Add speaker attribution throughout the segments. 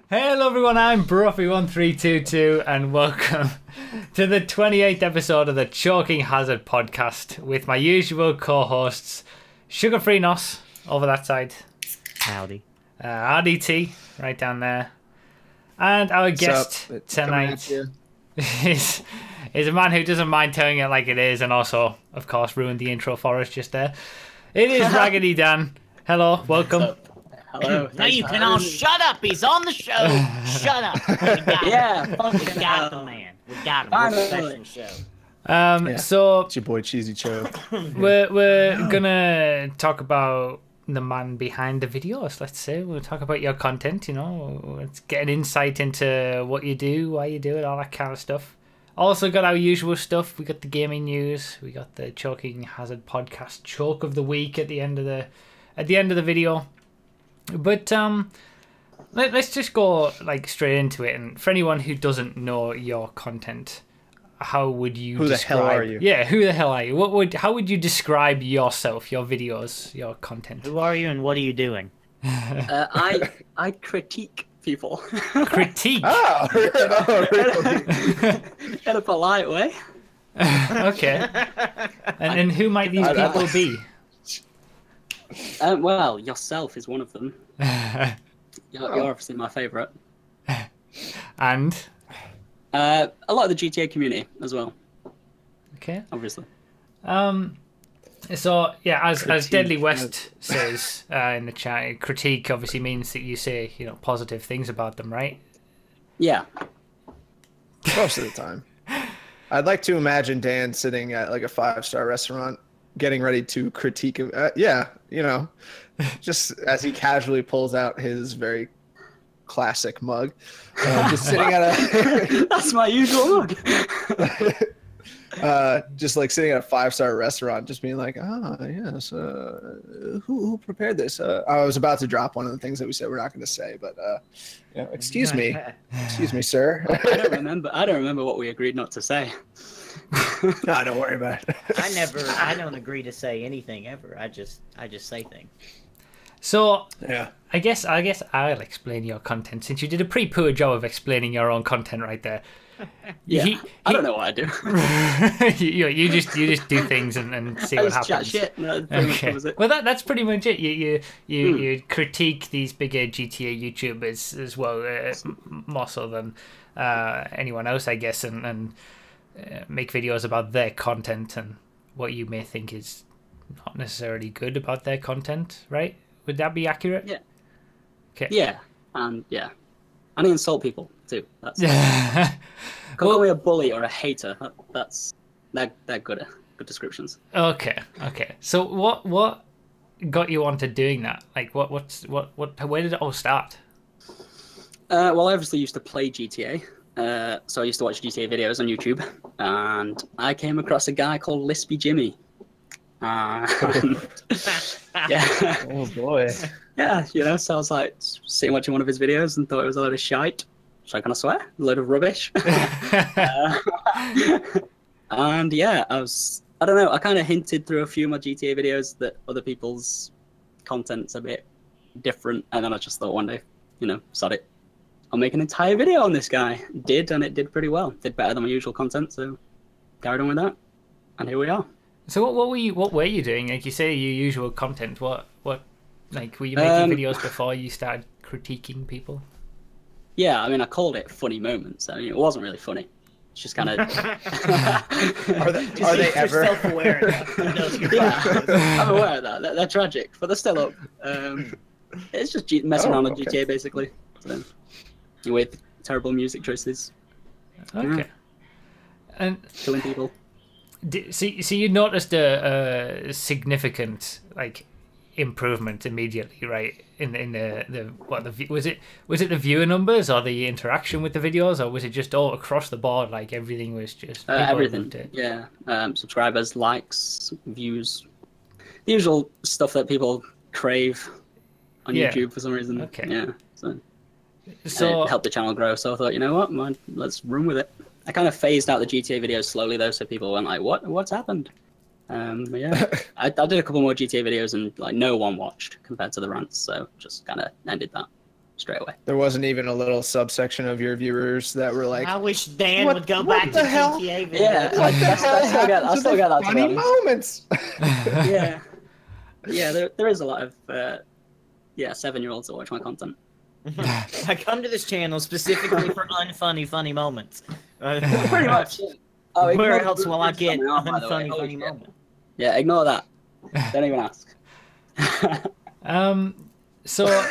Speaker 1: Hello everyone, I'm Broughy1322 and welcome to the 28th episode of the Choking Hazard podcast with my usual co-hosts, Sugar Free Nos over that side.
Speaker 2: Howdy.
Speaker 1: RDT right down there. And our guest tonight is a man who doesn't mind telling it like it is and also, of course, ruined the intro for us just there. It is RaggedyDan. Hello, welcome.
Speaker 3: Hello.
Speaker 2: Now you can all shut up. He's on the show. Shut up. We got him. We got the man. We got him. We're a special show.
Speaker 1: So
Speaker 3: it's your boy Cheesy Cho.
Speaker 1: we're gonna talk about the man behind the videos. Let's say we'll talk about your content. You know, let's get an insight into what you do, why you do it, all that kind of stuff. Also got our usual stuff. We got the gaming news. We got the Choking Hazard podcast choke of the week at the end of the video. But let's just go like straight into it. And for anyone who doesn't know your content, how would you describe? Who the hell are you? Yeah, who the hell are you? How would you describe yourself, your videos, your content?
Speaker 2: Who are you and what are you doing?
Speaker 4: I critique people.
Speaker 1: Critique?
Speaker 3: Oh, really?
Speaker 4: In a polite way.
Speaker 1: Okay. And who might these people be?
Speaker 4: Well, yourself is one of them. You're obviously my favourite.
Speaker 1: And?
Speaker 4: A lot of the GTA community as well.
Speaker 1: Okay.
Speaker 4: Obviously.
Speaker 1: So, yeah, as Deadly West says in the chat, critique obviously means that you say, you know, positive things about them, right?
Speaker 4: Yeah.
Speaker 3: Most of the time. I'd like to imagine Dan sitting at like a 5-star restaurant getting ready to critique him. Yeah, you know, just as he casually pulls out his very classic mug, just sitting at a
Speaker 4: that's my usual mug.
Speaker 3: Just like sitting at a 5-star restaurant, just being like, yes, who prepared this? I was about to drop one of the things that we said we're not going to say, but you know, excuse me, sir.
Speaker 4: I don't remember what we agreed not to say.
Speaker 3: No, don't worry about it.
Speaker 2: I don't agree to say anything ever. I just say things.
Speaker 1: So
Speaker 3: yeah,
Speaker 1: I guess I'll explain your content since you did a pretty poor job of explaining your own content right there.
Speaker 4: Yeah, I don't know what I do.
Speaker 1: you just do things and see what happens.
Speaker 4: Chat shit. No,
Speaker 1: okay. Well, that's pretty much it. You critique these bigger GTA YouTubers as well, more so than anyone else, I guess, and make videos about their content and what you may think is not necessarily good about their content, right? Would that be accurate?
Speaker 4: Yeah.
Speaker 1: Okay.
Speaker 4: Yeah, and I insult people too. That's call me a bully or a hater. They're good descriptions.
Speaker 1: Okay. So what got you onto doing that? Like what where did it all start?
Speaker 4: Well, I obviously used to play GTA. So I used to watch GTA videos on YouTube, and I came across a guy called Lispy Jimmy. Yeah.
Speaker 3: Oh boy.
Speaker 4: Yeah, you know, so I was like sitting watching one of his videos and thought it was a load of shite. So I kind of swear, a load of rubbish. And yeah, I don't know, I kind of hinted through a few of my GTA videos that other people's content's a bit different, and then I just thought one day, you know, sod it, I'll make an entire video on this guy. And it did pretty well. Did better than my usual content, so carried on with that. And here we are.
Speaker 1: So what were you doing? Like you say your usual content, what like were you making videos before you started critiquing people?
Speaker 4: Yeah, I mean I called it funny moments. I mean it wasn't really funny. It's just kind of
Speaker 3: Are they ever
Speaker 2: self-aware enough?
Speaker 4: Yeah, I'm aware of that. They're tragic, but they're still up. It's just messing around on GTA basically. So, with terrible music choices.
Speaker 1: Okay. And
Speaker 4: killing people.
Speaker 1: So you noticed a significant like improvement immediately, right? In the was it the viewer numbers or the interaction with the videos, or was it just all across the board? Like everything was just
Speaker 4: everything. Yeah, subscribers, likes, views, the usual stuff that people crave on YouTube for some reason.
Speaker 1: Okay.
Speaker 4: Yeah. So it helped the channel grow. So I thought, you know what, man, let's run with it. I kind of phased out the GTA videos slowly though, so people weren't like, what's happened? But yeah, I did a couple more GTA videos and like no one watched compared to the rants, so just kind of ended that. straight away.
Speaker 3: There wasn't even a little subsection of your viewers that were like,
Speaker 2: I wish Dan would go back to GTA videos.
Speaker 4: Yeah, I still get that.
Speaker 3: Funny moments.
Speaker 4: Yeah. Yeah, there is a lot of 7-year-olds that watch my content.
Speaker 2: I come to this channel specifically for funny moments.
Speaker 4: Pretty much. Yeah.
Speaker 2: Oh, where else will I get funny moments?
Speaker 4: Yeah, ignore that. Don't even ask.
Speaker 1: So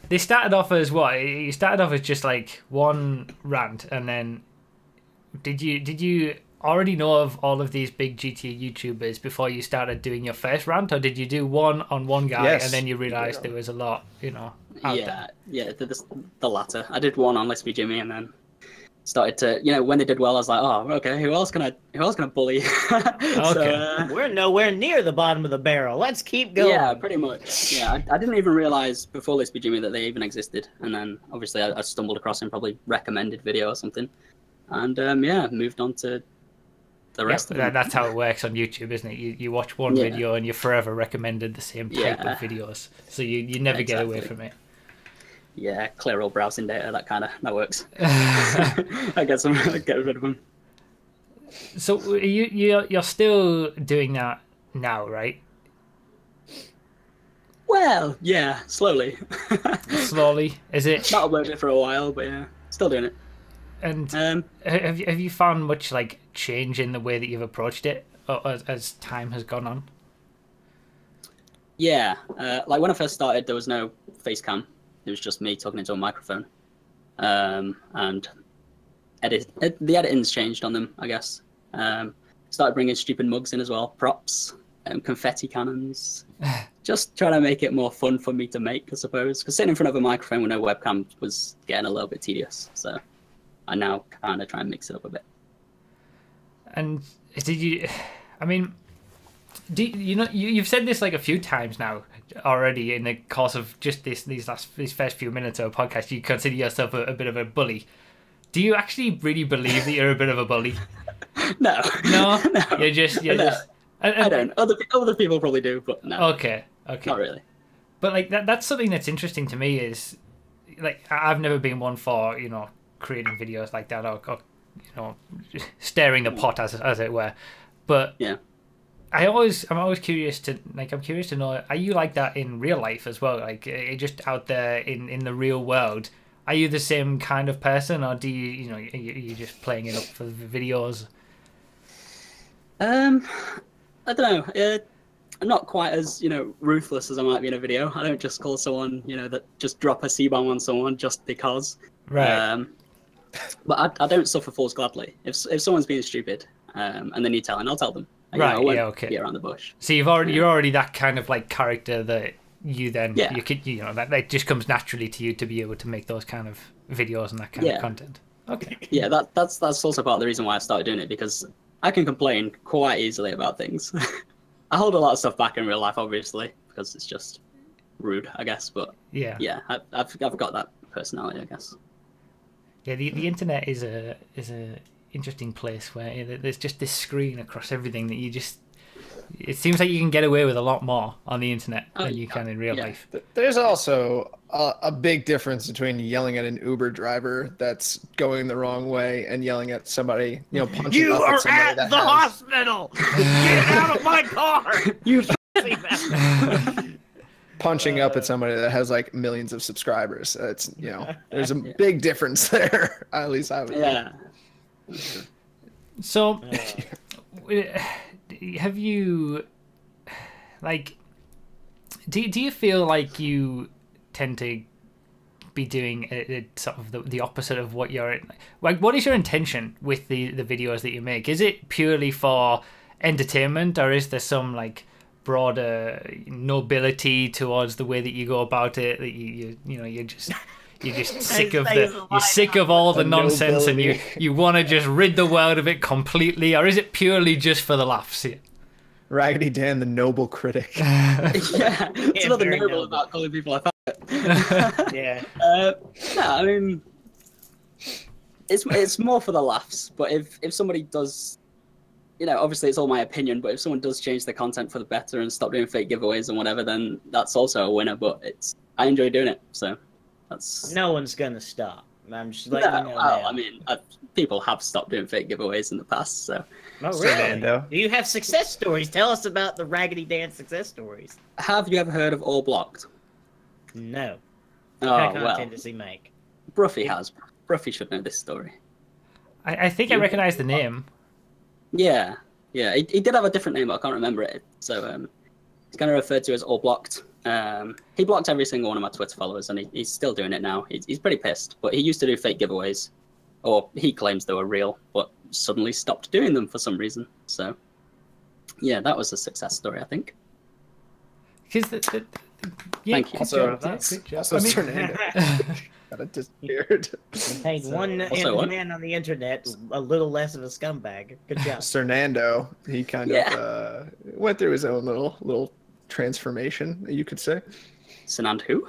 Speaker 1: they started off as what? You started off as just like one rant, and then did you already know of all of these big GTA YouTubers before you started doing your first rant, or did you do one on one guy and then you realized there was a lot, out there?
Speaker 4: Yeah, the latter. I did one on Let's Be Jimmy, and then started to, when they did well, I was like, oh, okay, who else can I bully?
Speaker 1: Okay.
Speaker 4: So,
Speaker 2: we're nowhere near the bottom of the barrel. Let's keep going.
Speaker 4: Yeah, pretty much. Yeah, I didn't even realize before Let's Be Jimmy that they even existed, and then obviously I stumbled across him, probably recommended video or something, and moved on to the rest of them.
Speaker 1: That's how it works on YouTube, isn't it? You watch one video and you're forever recommended the same type of videos, so you never get away from it.
Speaker 4: Yeah, clear all browsing data, that works. I get rid of them.
Speaker 1: So you're still doing that now, right?
Speaker 4: Well, yeah, slowly.
Speaker 1: Slowly, is it?
Speaker 4: Not uploaded it for a while, but yeah, still doing it.
Speaker 1: And have you found much like change in the way that you've approached it as time has gone on?
Speaker 4: Yeah, like when I first started, there was no face cam. It was just me talking into a microphone, and the editing's changed on them, I guess. Started bringing stupid mugs in as well, props, confetti cannons, just trying to make it more fun for me to make, I suppose. Because sitting in front of a microphone with no webcam was getting a little bit tedious, so I now kind of try and mix it up a bit. And
Speaker 1: did you? I mean, you've said this like a few times now already in the course of just these first few minutes of a podcast. You consider yourself a bit of a bully. Do you actually really believe that you're a bit of a bully?
Speaker 4: No.
Speaker 1: No. You're just.
Speaker 4: I don't. Other people probably do, but no.
Speaker 1: Okay.
Speaker 4: Not really.
Speaker 1: But like that's something that's interesting to me is like I've never been one for creating videos like that or stirring the pot as it were, but
Speaker 4: yeah.
Speaker 1: I'm always curious to know, are you like that in real life as well? Like just out there in the real world, are you the same kind of person, or do you are you just playing it up for the videos?
Speaker 4: I don't know. I'm not quite as ruthless as I might be in a video. I don't just call someone that just drop a C-bomb on someone just because.
Speaker 1: Right.
Speaker 4: But I don't suffer fools gladly. If someone's being stupid and they need telling, I'll tell them.
Speaker 1: Right. Yeah. Okay.
Speaker 4: Get around the bush.
Speaker 1: So you're already that kind of like character that you then you could that just comes naturally to you to be able to make those kind of videos and that kind of content. Okay.
Speaker 4: Yeah. That's also part of the reason why I started doing it, because I can complain quite easily about things. I hold a lot of stuff back in real life, obviously, because it's just rude, I guess. But yeah, I've got that personality, I guess.
Speaker 1: Yeah, the internet is a interesting place where there's just this screen across everything that it seems like you can get away with a lot more on the internet than you can in real life.
Speaker 3: There's also a big difference between yelling at an Uber driver that's going the wrong way and yelling at somebody, punching up at somebody
Speaker 2: at the hospital. Get out of my car. You
Speaker 3: punching up at somebody that has like millions of subscribers. It's there's a big difference there. At least I would.
Speaker 4: Yeah.
Speaker 1: So, have you do you feel like you tend to be doing sort of the opposite of what you're like? What is your intention with the videos that you make? Is it purely for entertainment, or is there some like broader nobility towards the way that you go about it, that you're just sick of all the nonsense and you want to just rid the world of it completely, or is it purely just for the laughs?
Speaker 3: RaggedyDan, the noble critic.
Speaker 4: Yeah, it's nothing noble about calling people a fat.
Speaker 2: Yeah.
Speaker 4: No, I mean, it's more for the laughs. But if somebody does you know, obviously it's all my opinion, but if someone does change their content for the better and stop doing fake giveaways and whatever, then that's also a winner. But I enjoy doing it, so that's.
Speaker 2: No one's gonna stop. I'm just letting you know.
Speaker 4: Well, I mean, people have stopped doing fake giveaways in the past, so.
Speaker 2: Oh, really? Do you have success stories? Tell us about the RaggedyDan success stories.
Speaker 4: Have you ever heard of All Blocked?
Speaker 2: No.
Speaker 4: Oh,
Speaker 2: what kind of
Speaker 4: well.
Speaker 2: content does he make?
Speaker 4: Broughy has. Broughy should know this story.
Speaker 1: I think I recognize the name.
Speaker 4: Yeah. He did have a different name, but I can't remember it. So he's kind of referred to as All Blocked. He blocked every single one of my Twitter followers, and he's still doing it now. He's pretty pissed, but he used to do fake giveaways, or he claims they were real, but suddenly stopped doing them for some reason. So, yeah, that was a success story, I think.
Speaker 1: Because
Speaker 4: thank you.
Speaker 3: Also,
Speaker 1: Fernando.
Speaker 3: Kind of disappeared.
Speaker 2: Hey, one man on the internet, a little less of a scumbag. Good job.
Speaker 3: Fernando, he kind of went through his own little transformation, you could say.
Speaker 4: Sanand who?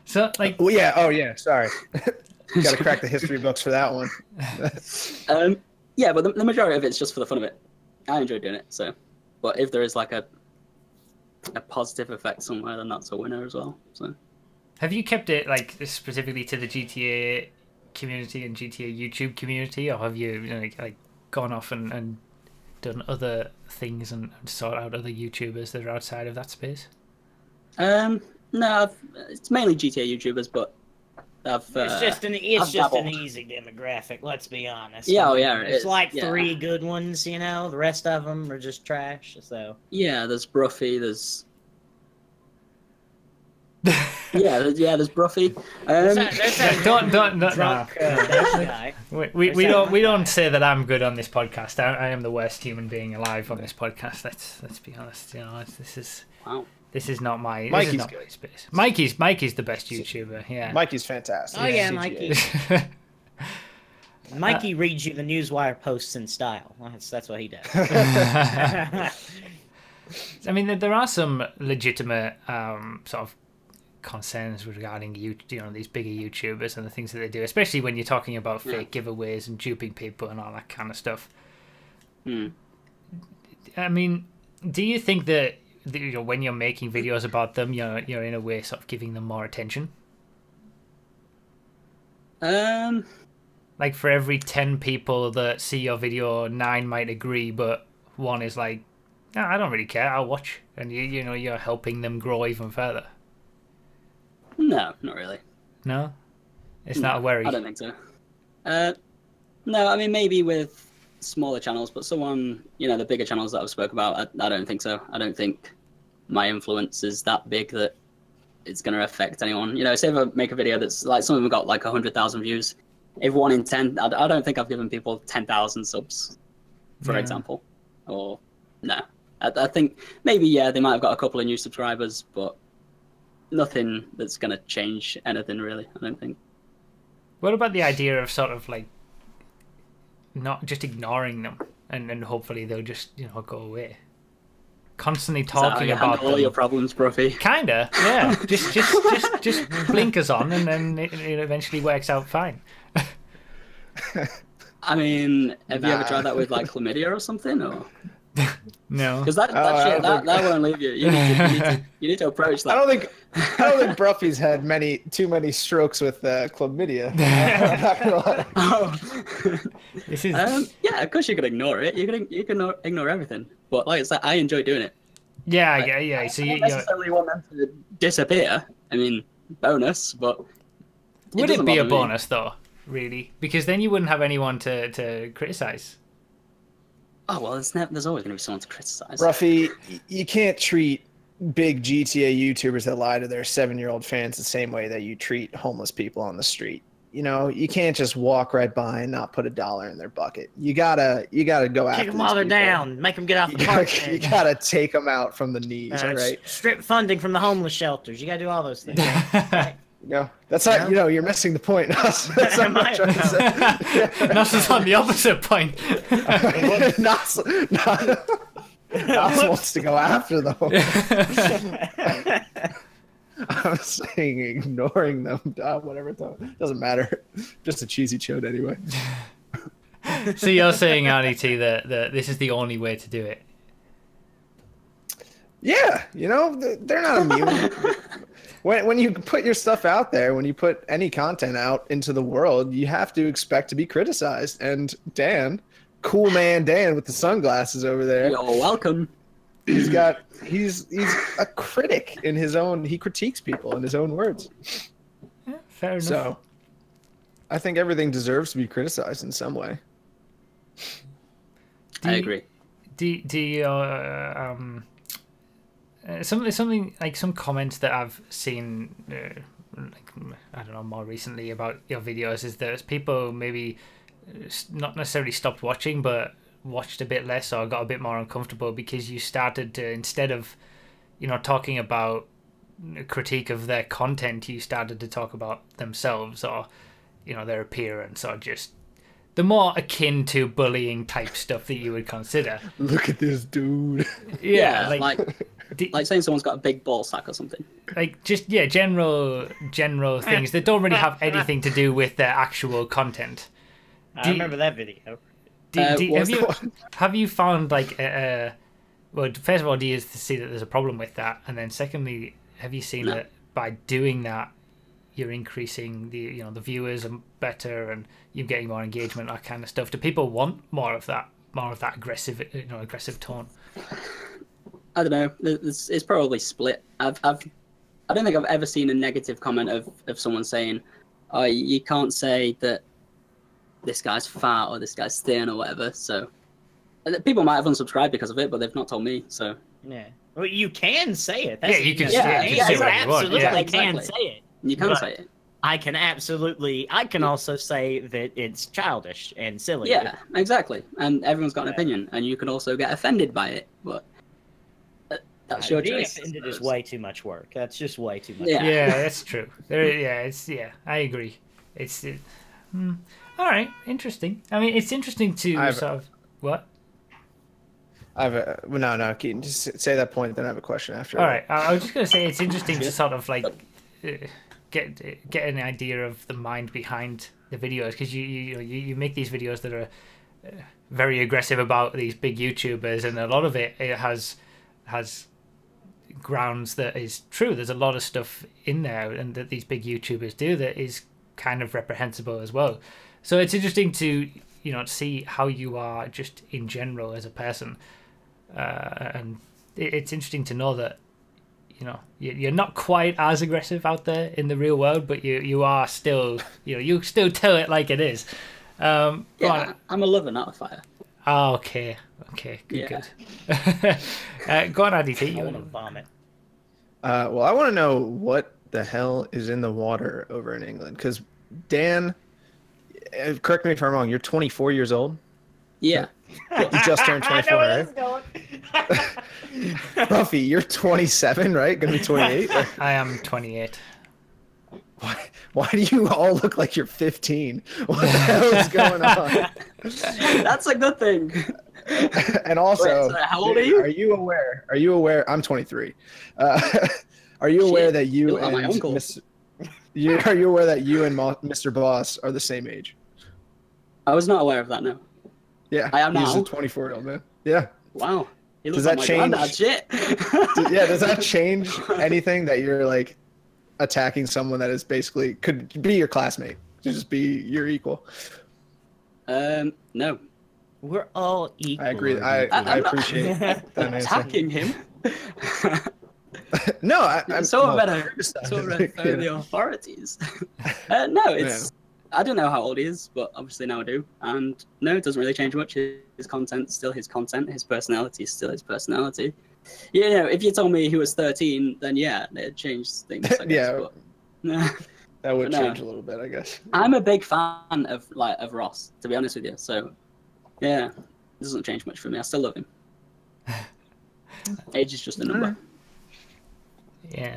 Speaker 1: So, like...
Speaker 3: Oh, yeah, sorry. You gotta crack the history books for that one.
Speaker 4: Yeah, but the majority of it's just for the fun of it. I enjoy doing it, so... But if there is, like, a positive effect somewhere, then that's a winner as well, so...
Speaker 1: Have you kept it, like, specifically to the GTA community and GTA YouTube community, or have you, like gone off and done other things and sought out other YouTubers that are outside of that space?
Speaker 4: No, it's mainly GTA YouTubers, but
Speaker 2: it's just an easy demographic. Let's be honest.
Speaker 4: Yeah,
Speaker 2: it's like 3 good ones, you know. The rest of them are just trash. So
Speaker 4: yeah, there's Broughy, there's there's Broughy.
Speaker 1: Don't
Speaker 2: drunk guy.
Speaker 1: We don't say that I'm good on this podcast. I am the worst human being alive on this podcast. Let's be honest. This is not my space. Mikey's the best YouTuber. Yeah,
Speaker 3: Mikey's fantastic.
Speaker 2: Oh yeah, Mikey. Mikey reads you the Newswire posts in style. That's what he does.
Speaker 1: I mean, there are some legitimate sort of concerns regarding these bigger YouTubers and the things that they do, especially when you're talking about fake giveaways and duping people and all that kind of stuff. I mean, do you think that when you're making videos about them, you're in a way sort of giving them more attention? Like for every 10 people that see your video, 9 might agree, but 1 is like, no, I don't really care, I'll watch, and you're helping them grow even further.
Speaker 4: No, not really.
Speaker 1: No? It's not a worry?
Speaker 4: I don't think so. No, I mean, maybe with smaller channels, but someone, the bigger channels that I've spoke about, I don't think so. I don't think my influence is that big that it's going to affect anyone. Say if I make a video that's like, some of them got like 100,000 views. If 1 in 10, I don't think I've given people 10,000 subs, for example. Or, no. I think maybe, they might have got a couple of new subscribers, but nothing that's going to change anything, really, I don't think.
Speaker 1: What about the idea of sort of like not just ignoring them and hopefully they'll just, go away? Constantly talking about
Speaker 4: all your problems, Broughy.
Speaker 1: Kinda, yeah. just blinkers on and then it eventually works out fine.
Speaker 4: I mean, have you ever tried that with like chlamydia or something, or?
Speaker 1: No,
Speaker 4: because that won't leave you. You need to approach that.
Speaker 3: I don't think Broughy's had too many strokes with chlamydia. I'm not gonna lie.
Speaker 1: This is
Speaker 4: yeah, of course you can ignore it. You can ignore everything. But like I said, I enjoy doing it.
Speaker 1: Yeah. So
Speaker 4: you necessarily want them to disappear. I mean, bonus, but
Speaker 1: would it be a bonus though? Really? Because then you wouldn't have anyone to criticize.
Speaker 4: Oh, well, there's always going to be someone to criticize.
Speaker 3: Broughy, you can't treat big GTA YouTubers that lie to their 7-year-old fans the same way that you treat homeless people on the street. You can't just walk right by and not put $1 in their bucket. You gotta go after
Speaker 2: them while they're down. Make them get off the park.
Speaker 3: You gotta take them out from the knees, right?
Speaker 2: Strip funding from the homeless shelters. You gotta do all those things. Right?
Speaker 3: No, that's not. You're missing the point. That's not what I'm trying to say.
Speaker 1: Nas is on the opposite point.
Speaker 3: Nas wants to go after them. I'm saying ignoring them. Whatever. Doesn't matter. Just a cheesy chode anyway.
Speaker 1: So you're saying, RDT, that this is the only way to do it?
Speaker 3: Yeah, you know, they're not immune. When you put your stuff out there, when you put any content out into the world, you have to expect to be criticized. And Dan, cool man Dan with the sunglasses over there.
Speaker 4: You're welcome.
Speaker 3: He's a critic in his own. He critiques people in his own words.
Speaker 1: Yeah, fair enough.
Speaker 3: So, I think everything deserves to be criticized in some way.
Speaker 4: I agree.
Speaker 1: Do you something like some comments that I've seen, like, I don't know, more recently about your videos is that people maybe not necessarily stopped watching, but watched a bit less or got a bit more uncomfortable because you started to, instead of, you know, talking about critique of their content, you started to talk about themselves or, you know, their appearance or just the more akin to bullying type stuff that you would consider.
Speaker 3: Look at this dude.
Speaker 1: Yeah,
Speaker 4: like saying someone's got a big ball sack or something.
Speaker 1: Like just general things that don't really have anything to do with their actual content.
Speaker 2: I remember that video.
Speaker 1: Have you found like well, first of all, do you see that there's a problem with that, and then secondly, have you seen that by doing that, you're increasing the the viewers are better and you're getting more engagement, that kind of stuff? Do people want more of that aggressive tone?
Speaker 4: I don't know. It's probably split. I don't think I've ever seen a negative comment of someone saying, "Oh, you can't say that this guy's fat or this guy's thin or whatever." So people might have unsubscribed because of it, but they've not told me. So
Speaker 2: yeah, well, you can say it.
Speaker 1: That's you can.
Speaker 2: You absolutely can say it.
Speaker 4: You can say it.
Speaker 2: I can also say that it's childish and silly.
Speaker 4: Yeah, exactly. And everyone's got an opinion, and you can also get offended by it, but that's your choice.
Speaker 2: Being offended is way too much work. That's just way too much.
Speaker 1: Yeah, that's true. I agree. All right, interesting. I mean, it's interesting to sort of what.
Speaker 3: No, Keaton, just say that point, then I have a question after.
Speaker 1: All right, I was just gonna say it's interesting to sort of like get an idea of the mind behind the videos, because you make these videos that are very aggressive about these big YouTubers, and a lot of it has grounds that is true. There's a lot of stuff in there and that these big YouTubers do that is kind of reprehensible as well. So it's interesting to see how you are just in general as a person, and it's interesting to know that you're not quite as aggressive out there in the real world, but you are still you still tell it like it is.
Speaker 4: I'm a lover, not a fighter.
Speaker 1: Oh, okay, good. Go on, RDT.
Speaker 2: I want to vomit.
Speaker 3: Well, I want to know what the hell is in the water over in England, because Dan, correct me if I'm wrong, you're 24 years old?
Speaker 4: Yeah.
Speaker 3: You just turned 24, right? Broughy, you're 27, right? Gonna be 28?
Speaker 1: I am 28.
Speaker 3: Why do you all look like you're 15? What the hell is going on?
Speaker 4: That's a good thing.
Speaker 3: And also,
Speaker 4: wait, so how old are you?
Speaker 3: Are you aware? I'm 23. Are you aware that you and
Speaker 4: my uncle.
Speaker 3: Are you aware that you and Mr. Boss are the same age?
Speaker 4: I was not aware of that, no.
Speaker 3: Yeah,
Speaker 4: I am now.
Speaker 3: He's a 24-year-old man. Yeah.
Speaker 4: Wow.
Speaker 3: Does that change?
Speaker 4: Shit.
Speaker 3: Does that change anything that you're like attacking someone that is basically could be your classmate, to just be your equal?
Speaker 4: No.
Speaker 2: We're all equal.
Speaker 3: I agree. I appreciate that
Speaker 4: attacking him.
Speaker 3: No, I'm
Speaker 4: so better for the authorities. No, it's. I don't know how old he is, but obviously now I do. And no, it doesn't really change much. His content's still his content. His personality is still his personality. If you told me he was 13, then yeah, it'd change things. I guess, but,
Speaker 3: that would change a little bit, I guess.
Speaker 4: I'm a big fan of Ross, to be honest with you. So yeah, it doesn't change much for me. I still love him. Age is just a number.
Speaker 1: Yeah,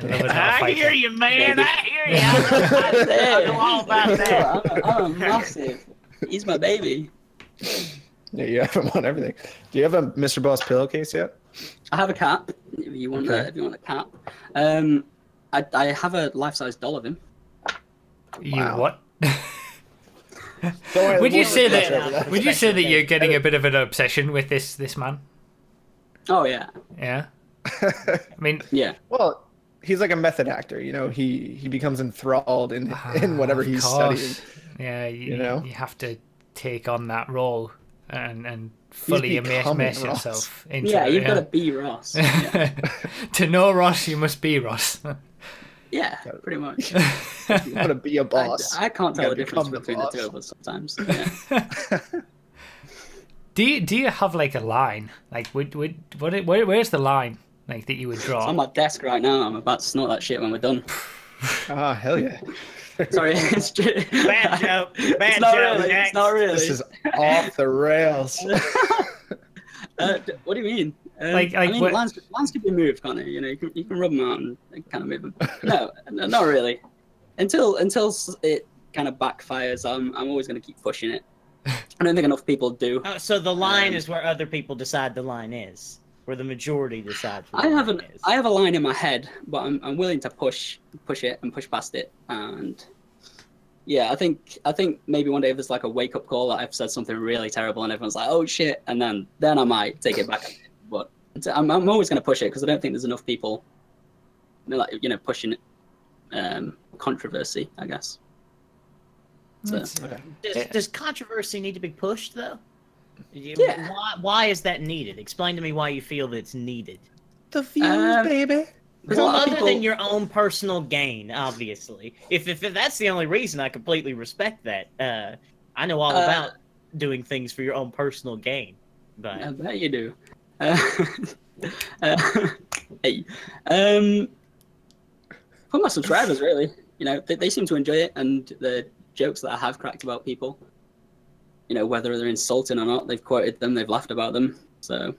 Speaker 2: I hear you, man. I hear you. I know all about that.
Speaker 4: I'm massive. He's my baby.
Speaker 3: Yeah, you have him on everything. Do you have a Mr. Boss pillowcase yet?
Speaker 4: I have a cap. If you want a cap. I have a life-size doll of him.
Speaker 1: You what? Would you say that? Would you say that you're getting a bit of an obsession with this man?
Speaker 4: Oh yeah.
Speaker 1: Yeah. I mean,
Speaker 4: yeah.
Speaker 3: Well, he's like a method actor. You know, he becomes enthralled in whatever he's studying.
Speaker 1: Yeah, you have to take on that role and fully immerse yourself into
Speaker 4: yeah,
Speaker 1: it.
Speaker 4: You've got to be Ross. Yeah.
Speaker 1: To know Ross, you must be Ross.
Speaker 4: Yeah, pretty much.
Speaker 3: You got to be a boss.
Speaker 4: I can't tell the difference between the two of us sometimes. Yeah.
Speaker 1: Do you have like a line? Like, where's the line like that you would draw?
Speaker 4: It's on my desk right now. I'm about to snort that shit when we're done.
Speaker 3: Oh, hell yeah.
Speaker 4: Sorry, it's just...
Speaker 2: Bad joke. Bad
Speaker 4: joke.
Speaker 2: Really,
Speaker 4: it's not really.
Speaker 3: This is off the rails.
Speaker 4: What do you mean?
Speaker 1: I mean,
Speaker 4: lines can be moved, can't they? You know, you can rub them out and kind of move them. No, not really. Until it kind of backfires, I'm always going to keep pushing it. I don't think enough people do.
Speaker 2: Oh, so the line is where other people decide the line is, where the majority decides.
Speaker 4: I have a line in my head, but I'm willing to push it and push past it. And yeah, I think maybe one day if there's like a wake up call that I've said something really terrible and everyone's like, oh shit, and then I might take it back. But I'm always going to push it because I don't think there's enough people, like, you know, pushing controversy, I guess. So,
Speaker 2: does controversy need to be pushed though?
Speaker 4: Yeah.
Speaker 2: Why is that needed? Explain to me why you feel that it's needed.
Speaker 3: The views, baby.
Speaker 2: Well, other than your own personal gain, obviously. If that's the only reason, I completely respect that. I know all about doing things for your own personal gain. But
Speaker 4: I bet you do. Hey, for my subscribers, really, you know, they seem to enjoy it, and the jokes that I have cracked about people, you know, whether they're insulting or not, they've quoted them, they've laughed about them, so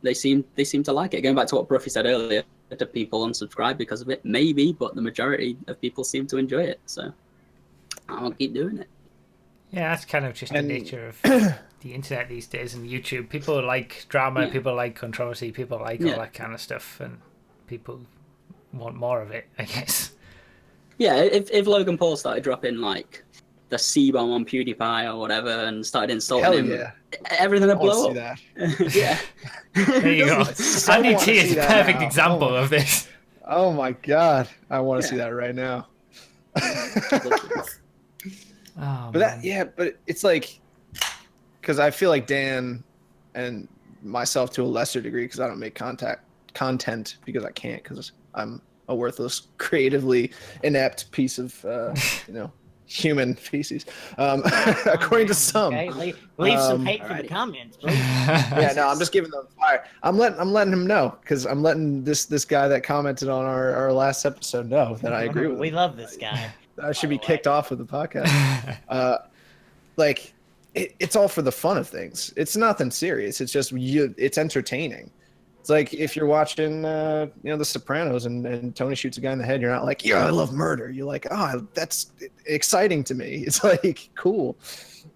Speaker 4: they seem to like it. Going back to what Broughy said earlier, do people unsubscribe because of it? Maybe, but the majority of people seem to enjoy it, so I'll keep doing it.
Speaker 1: Yeah, that's kind of just the nature of the internet these days and YouTube. People like drama, people like controversy, people like all that kind of stuff, and people want more of it, I guess. Yeah,
Speaker 4: if Logan Paul started dropping like the C-bomb on PewDiePie or whatever and started insulting him, everything would blow up. Yeah.
Speaker 1: There you go. Andy T is a perfect example of this.
Speaker 3: Oh my god, I want to see that right now. But it's like, because I feel like Dan and myself to a lesser degree, because I don't make content because I can't, because I'm a worthless, creatively inept piece of human feces, according to some.
Speaker 2: Okay. Leave some hate for the comments, please.
Speaker 3: Yeah, no, I'm just giving them fire. I'm letting him know, because I'm letting this guy that commented on our last episode know that I agree with him.
Speaker 2: We love this guy.
Speaker 3: I should be kicked off of the podcast. Like, it's all for the fun of things. It's nothing serious. It's just it's entertaining. It's like if you're watching, The Sopranos and Tony shoots a guy in the head, you're not like, yeah, I love murder. You're like, oh, that's exciting to me. It's like cool.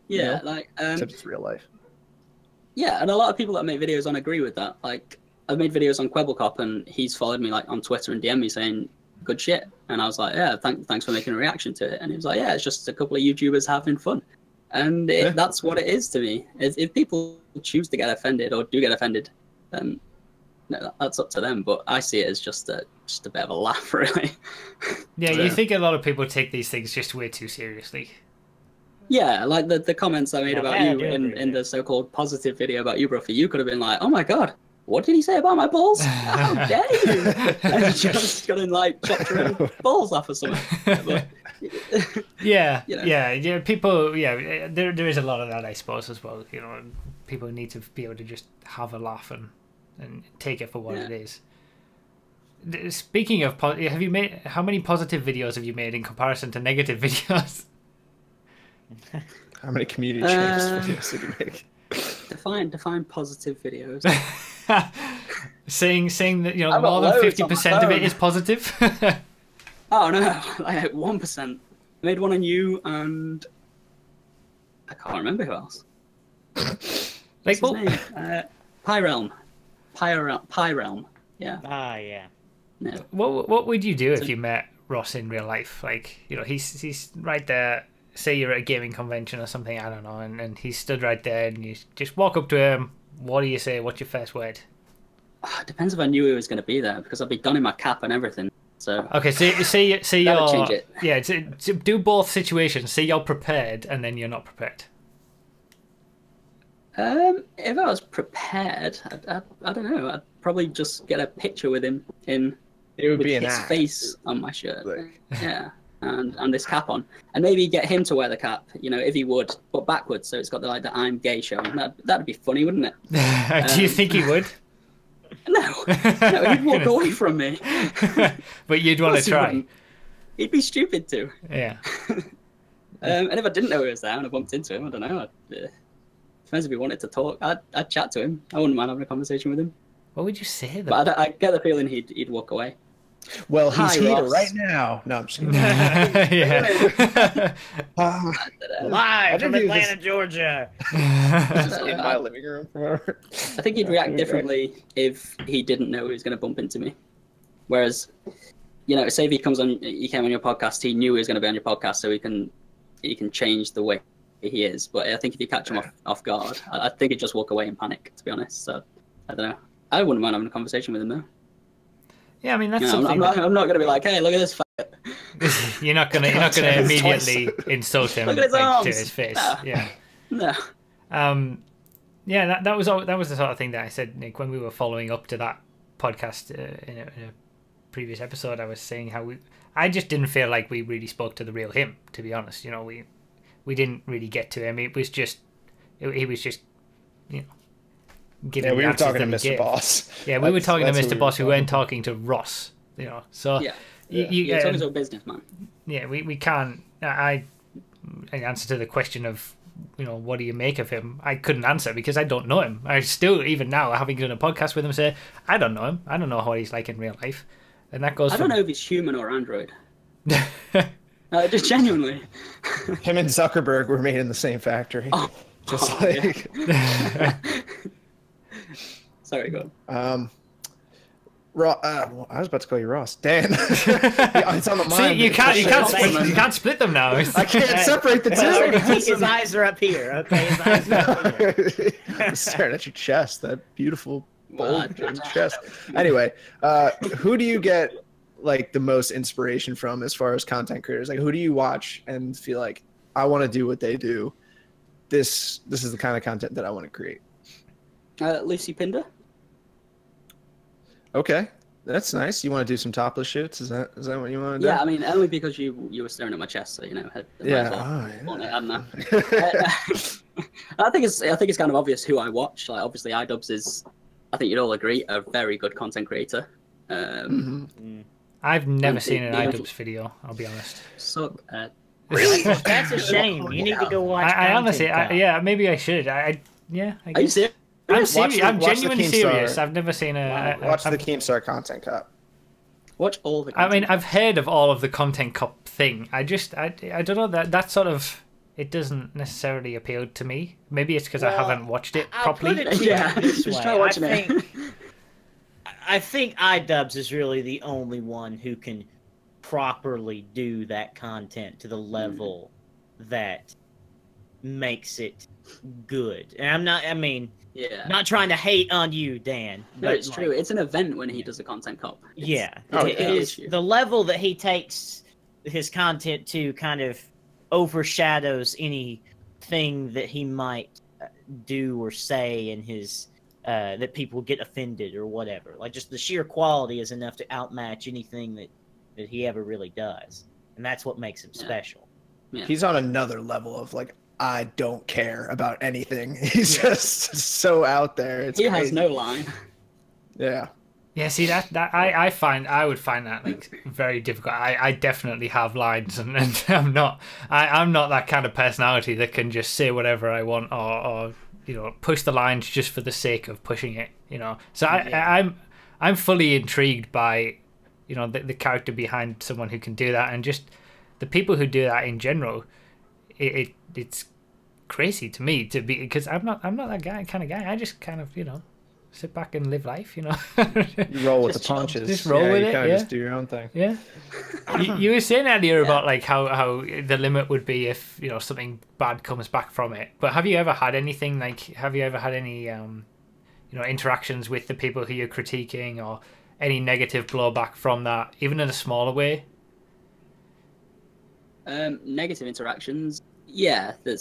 Speaker 4: Yeah,
Speaker 3: except it's real life.
Speaker 4: Yeah, and a lot of people that make videos on agree with that. Like, I've made videos on Kwebbelkop, and he's followed me like on Twitter and DM me saying good shit, and I was like, yeah, thanks for making a reaction to it. And he was like, yeah, it's just a couple of YouTubers having fun, and that's what it is to me. If people choose to get offended or do get offended, then no, that's up to them, but I see it as just a bit of a laugh, really.
Speaker 1: Yeah, you think a lot of people take these things just way too seriously.
Speaker 4: Yeah, like the comments I made about you in the so-called positive video about you, Broughy, you could have been like, oh my god, what did he say about my balls? How dare you? And just got in like chopped your own balls off or something. But,
Speaker 1: yeah. People, there is a lot of that, I suppose, as well. You know, people need to be able to just have a laugh and take it for what it is. Speaking of, how many positive videos have you made in comparison to negative videos?
Speaker 3: How many community channels videos did you make?
Speaker 4: Define positive videos.
Speaker 1: saying that more than 50% of it is positive.
Speaker 4: Oh no, like 1%. I made one on you, and I can't remember who else.
Speaker 1: Like what?
Speaker 4: Pyrealm. Yeah.
Speaker 2: Ah, yeah.
Speaker 1: What would you do if you met Ross in real life? Like, he's right there say you're at a gaming convention or something, I don't know, and he's stood right there, and you just walk up to him. What do you say? What's your first word?
Speaker 4: It depends if I knew he was going to be there, because I'd be donning my cap and everything. So
Speaker 1: okay, say you're
Speaker 4: change it.
Speaker 1: Yeah, to do both situations. Say you're prepared, and then you're not prepared.
Speaker 4: If I was prepared, I don't know. I'd probably just get a picture with him with his face on my shirt. Yeah, and this cap on, and maybe get him to wear the cap. You know, if he would, but backwards, so it's got the I'm gay showing. That'd be funny, wouldn't it?
Speaker 1: Do you think he would?
Speaker 4: No, he'd walk away from me.
Speaker 1: But you'd want to try.
Speaker 4: He'd be stupid too.
Speaker 1: Yeah.
Speaker 4: And if I didn't know he was there and I bumped into him, I don't know. Depends if he wanted to talk. I'd chat to him. I wouldn't mind having a conversation with him.
Speaker 1: What would you say though?
Speaker 4: But I get the feeling he'd walk away.
Speaker 3: Well, he's
Speaker 4: Hi,
Speaker 3: here
Speaker 4: Ross.
Speaker 3: right now. No, I'm just kidding.
Speaker 1: Yeah.
Speaker 2: Live from
Speaker 3: didn't do
Speaker 2: Atlanta, Georgia.
Speaker 3: In my living room.
Speaker 4: I think he'd react differently if he didn't know he was going to bump into me. Whereas, you know, say if he came on your podcast, he knew he was going to be on your podcast, so he can change the way he is. But I think if you catch him off guard, I think he'd just walk away in panic, to be honest. So I don't know. I wouldn't mind having a conversation with him though.
Speaker 1: Yeah, I mean that's
Speaker 4: something. I'm not going to be like, hey, look at this faggot.
Speaker 1: You're not gonna immediately insult him
Speaker 4: Look at his arms.
Speaker 1: to his face.
Speaker 4: No.
Speaker 1: Yeah.
Speaker 4: No.
Speaker 1: Yeah, that was the sort of thing that I said, Nick, when we were following up to that podcast in a previous episode. I was saying how I just didn't feel like we really spoke to the real him. To be honest, you know, we didn't really get to him. It was just he was just, you know.
Speaker 3: Yeah, we were talking to Mr. Boss.
Speaker 1: Yeah, we were talking to Mr. Boss. We weren't talking to Ross. You know, so
Speaker 4: you're talking to a businessman.
Speaker 1: Yeah, we can't. In answer to the question of, you know, what do you make of him? I couldn't answer because I don't know him. I still, even now, having done a podcast with him, say I don't know him. I don't know how he's like in real life, and that goes.
Speaker 4: I don't know if he's human or android. Just genuinely.
Speaker 3: Him and Zuckerberg were made in the same factory.
Speaker 4: Sorry, go
Speaker 3: on. I was about to call you Ross. Dan. It's on the mind.
Speaker 1: See, you can't split them now.
Speaker 3: I can't separate the two.
Speaker 2: His eyes are up here. Okay, his eyes are up here.
Speaker 3: I'm staring at your chest. That beautiful bold chest. Anyway, who do you get like the most inspiration from as far as content creators? Like, who do you watch and feel like I want to do what they do? This is the kind of content that I want to create.
Speaker 4: Lucy Pinder.
Speaker 3: Okay, that's nice. You want to do some topless shoots? Is that what you want to do?
Speaker 4: Yeah, I mean, only because you were staring at my chest, so you know.
Speaker 3: Yeah.
Speaker 4: I think it's kind of obvious who I watch. Like, obviously, iDubbbz is, I think you'd all agree, a very good content creator.
Speaker 1: I've never seen an iDubbbz video. I'll be honest.
Speaker 4: So.
Speaker 2: Really? That's a shame. You need to go watch.
Speaker 1: I honestly, maybe I should. I guess.
Speaker 4: Are you serious?
Speaker 1: I'm serious. I'm
Speaker 3: watch
Speaker 1: genuinely serious. I've never seen
Speaker 3: watch the Keemstar Content Cup.
Speaker 4: Watch all the content.
Speaker 1: I mean, I've heard of all of the Content Cup thing. I don't know, that sort of, it doesn't necessarily appeal to me. Maybe it's because I haven't watched it properly.
Speaker 2: I'll put it this way. I think iDubbbz is really the only one who can properly do that content to the level that makes it good. And I'm not trying to hate on you, Dan.
Speaker 4: No, it's true. It's an event when he does a content cup.
Speaker 2: It is the level that he takes his content to kind of overshadows anything that he might do or say in his that people get offended or whatever. Like, just the sheer quality is enough to outmatch anything that he ever really does, and that's what makes him special.
Speaker 3: Yeah. He's on another level of like, I don't care about anything. He's just so out there. It's
Speaker 4: he
Speaker 3: crazy.
Speaker 4: has no line.
Speaker 3: Yeah.
Speaker 1: Yeah, see that I would find that like very difficult. I definitely have lines, and I'm not that kind of personality that can just say whatever I want or you know, push the lines just for the sake of pushing it. You know, so I'm fully intrigued by, you know, the character behind someone who can do that, and just the people who do that in general. It's crazy to me to be, because I'm not that kind of guy. I just kind of, you know, sit back and live life, you know.
Speaker 3: You roll with the
Speaker 2: Just chill.
Speaker 3: punches.
Speaker 1: Just roll with
Speaker 3: you
Speaker 1: it,
Speaker 3: kind of
Speaker 1: yeah.
Speaker 3: just do your own thing.
Speaker 1: Yeah. You were saying earlier about like how the limit would be if, you know, something bad comes back from it. But have you ever had anything like, have you ever had any, you know, interactions with the people who you're critiquing or any negative blowback from that, even in a smaller way?
Speaker 4: Negative interactions. Yeah, there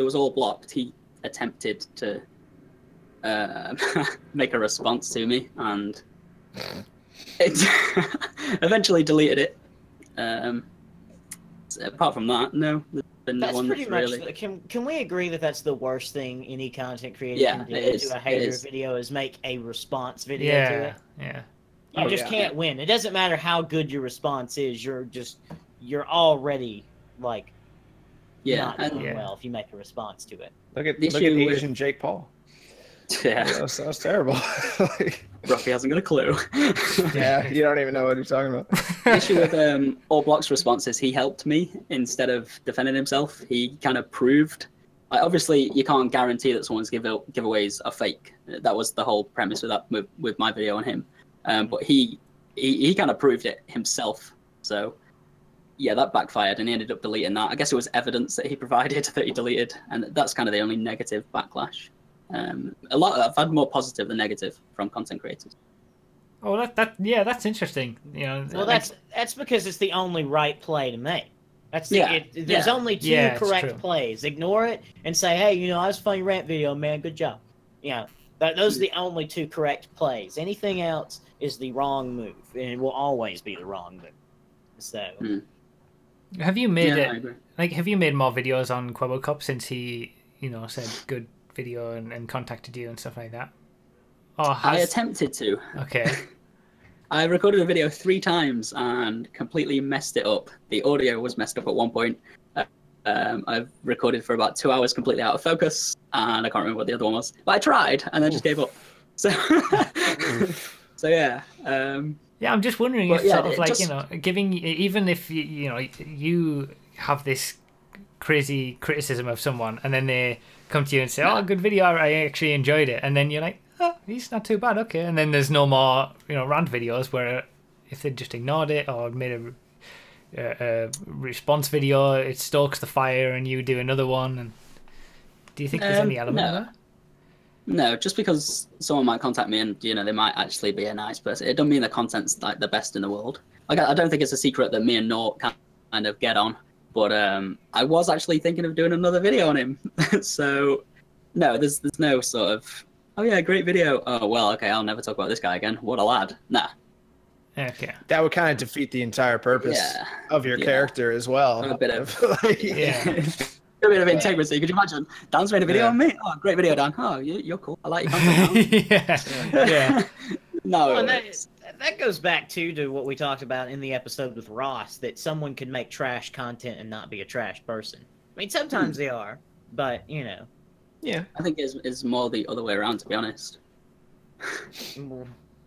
Speaker 4: was all blocked. He attempted to make a response to me, and it eventually deleted it. So apart from that, no. There's been no
Speaker 2: That's
Speaker 4: one
Speaker 2: pretty
Speaker 4: that's
Speaker 2: much.
Speaker 4: really...
Speaker 2: Can we agree that that's the worst thing any content creator
Speaker 4: Yeah,
Speaker 2: can do
Speaker 4: it is,
Speaker 2: to a
Speaker 4: it
Speaker 2: hater
Speaker 4: is.
Speaker 2: video is make a response video to
Speaker 1: Yeah,
Speaker 2: it?
Speaker 1: yeah.
Speaker 2: You
Speaker 3: Oh,
Speaker 2: just
Speaker 3: yeah.
Speaker 2: can't win. It doesn't matter how good your response is. You're already like not doing
Speaker 1: and-
Speaker 2: well if you make a response to it.
Speaker 3: Look at
Speaker 4: The issue with-
Speaker 3: Asian Jake Paul.
Speaker 4: Yeah,
Speaker 3: That was terrible. Like,
Speaker 4: Broughy hasn't got a clue.
Speaker 3: yeah, you don't even know what you're talking about.
Speaker 4: The issue with all blocks responses, he helped me instead of defending himself. He kind of proved. Like, obviously, you can't guarantee that someone's giveaways are fake. That was the whole premise with that with my video on him. But he kind of proved it himself. So yeah, that backfired, and he ended up deleting that. I guess it was evidence that he provided that he deleted, and that's kind of the only negative backlash. I've had more positive than negative from content creators.
Speaker 1: Oh, that's interesting. You know,
Speaker 2: Well, that's because it's the only right play to make. That's there's
Speaker 4: Yeah.
Speaker 2: only two
Speaker 1: Yeah, it's true.
Speaker 2: correct plays. Ignore it and say, hey, you know, I was a funny rant video, man. Good job. Yeah, those are the only two correct plays. Anything else is the wrong move, and it will always be the wrong move. So.
Speaker 1: have you made
Speaker 4: I agree.
Speaker 1: have you made more videos on Quibble Cup since he, you know, said good video and contacted you and stuff like that? Oh,
Speaker 4: I attempted to.
Speaker 1: Okay.
Speaker 4: I recorded a video 3 times and completely messed it up. The audio was messed up at one point. I've recorded for about 2 hours completely out of focus, and I can't remember what the other one was. But I tried, and then just gave up. So, so yeah.
Speaker 1: Yeah, I'm just wondering
Speaker 4: But
Speaker 1: if
Speaker 4: yeah,
Speaker 1: sort of
Speaker 4: it
Speaker 1: like,
Speaker 4: just-
Speaker 1: you know, giving, even if you know, you have this crazy criticism of someone and then they come to you and say, oh, good video, I actually enjoyed it, and then you're like, oh, he's not too bad, okay, and then there's no more, you know, rant videos where if they just ignored it or made a response video, it stokes the fire and you do another one. And do you think there's any element of that?
Speaker 4: No, just because someone might contact me and, you know, they might actually be a nice person, it doesn't mean the content's like the best in the world. Like, I don't think it's a secret that me and Nort kind of get on, but I was actually thinking of doing another video on him. So no, there's no sort of, oh yeah, great video. Oh well, okay, I'll never talk about this guy again. What a lad. Nah.
Speaker 1: Okay.
Speaker 3: That would kind of defeat the entire purpose of your character as well.
Speaker 4: A bit of
Speaker 1: Yeah.
Speaker 4: a bit of integrity. Could you imagine? Dan's made a video on me. Oh, great video, Dan. Oh, you're cool. I like your content.
Speaker 1: Yeah.
Speaker 4: No.
Speaker 2: Well, and that goes back to what we talked about in the episode with Ross, that someone can make trash content and not be a trash person. I mean, sometimes they are, but you know.
Speaker 3: Yeah.
Speaker 4: I think it's more the other way around, to be honest.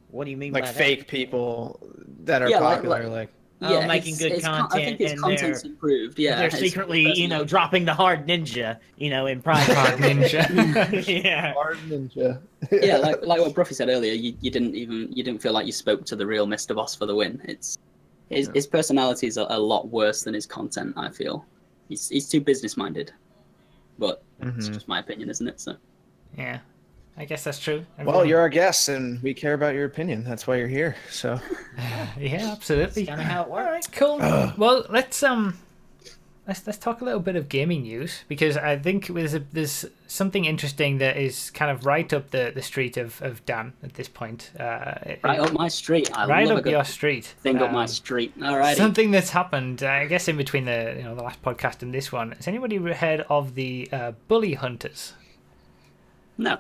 Speaker 2: What do you mean
Speaker 3: Like
Speaker 2: by
Speaker 3: fake
Speaker 2: that?
Speaker 3: people that are
Speaker 4: Yeah,
Speaker 3: popular, like
Speaker 2: Making good content,
Speaker 4: I think his
Speaker 2: and
Speaker 4: content's improved. Yeah,
Speaker 2: they're
Speaker 4: it's
Speaker 2: secretly, you know, dropping the hard ninja, you know, in private.
Speaker 1: Hard ninja.
Speaker 2: Yeah.
Speaker 3: hard ninja.
Speaker 4: Yeah, like what Broughy said earlier, you didn't feel like you spoke to the real Mr. Boss for the win. It's his personality is a lot worse than his content. I feel he's too business minded, but it's just my opinion, isn't it? So
Speaker 1: Yeah. I guess that's true.
Speaker 3: Well, you're our guest, and we care about your opinion. That's why you're here. So
Speaker 1: Yeah, absolutely.
Speaker 2: That's kind of how it works.
Speaker 1: Cool. Well, let's talk a little bit of gaming news, because I think there's something interesting that is kind of right up the street of Dan at this point.
Speaker 4: right up my street. I
Speaker 1: right
Speaker 4: love
Speaker 1: up
Speaker 4: a good
Speaker 1: your street.
Speaker 4: thing up my street. All right.
Speaker 1: Something that's happened, I guess, in between the last podcast and this one. Has anybody heard of the bully hunters?
Speaker 4: No.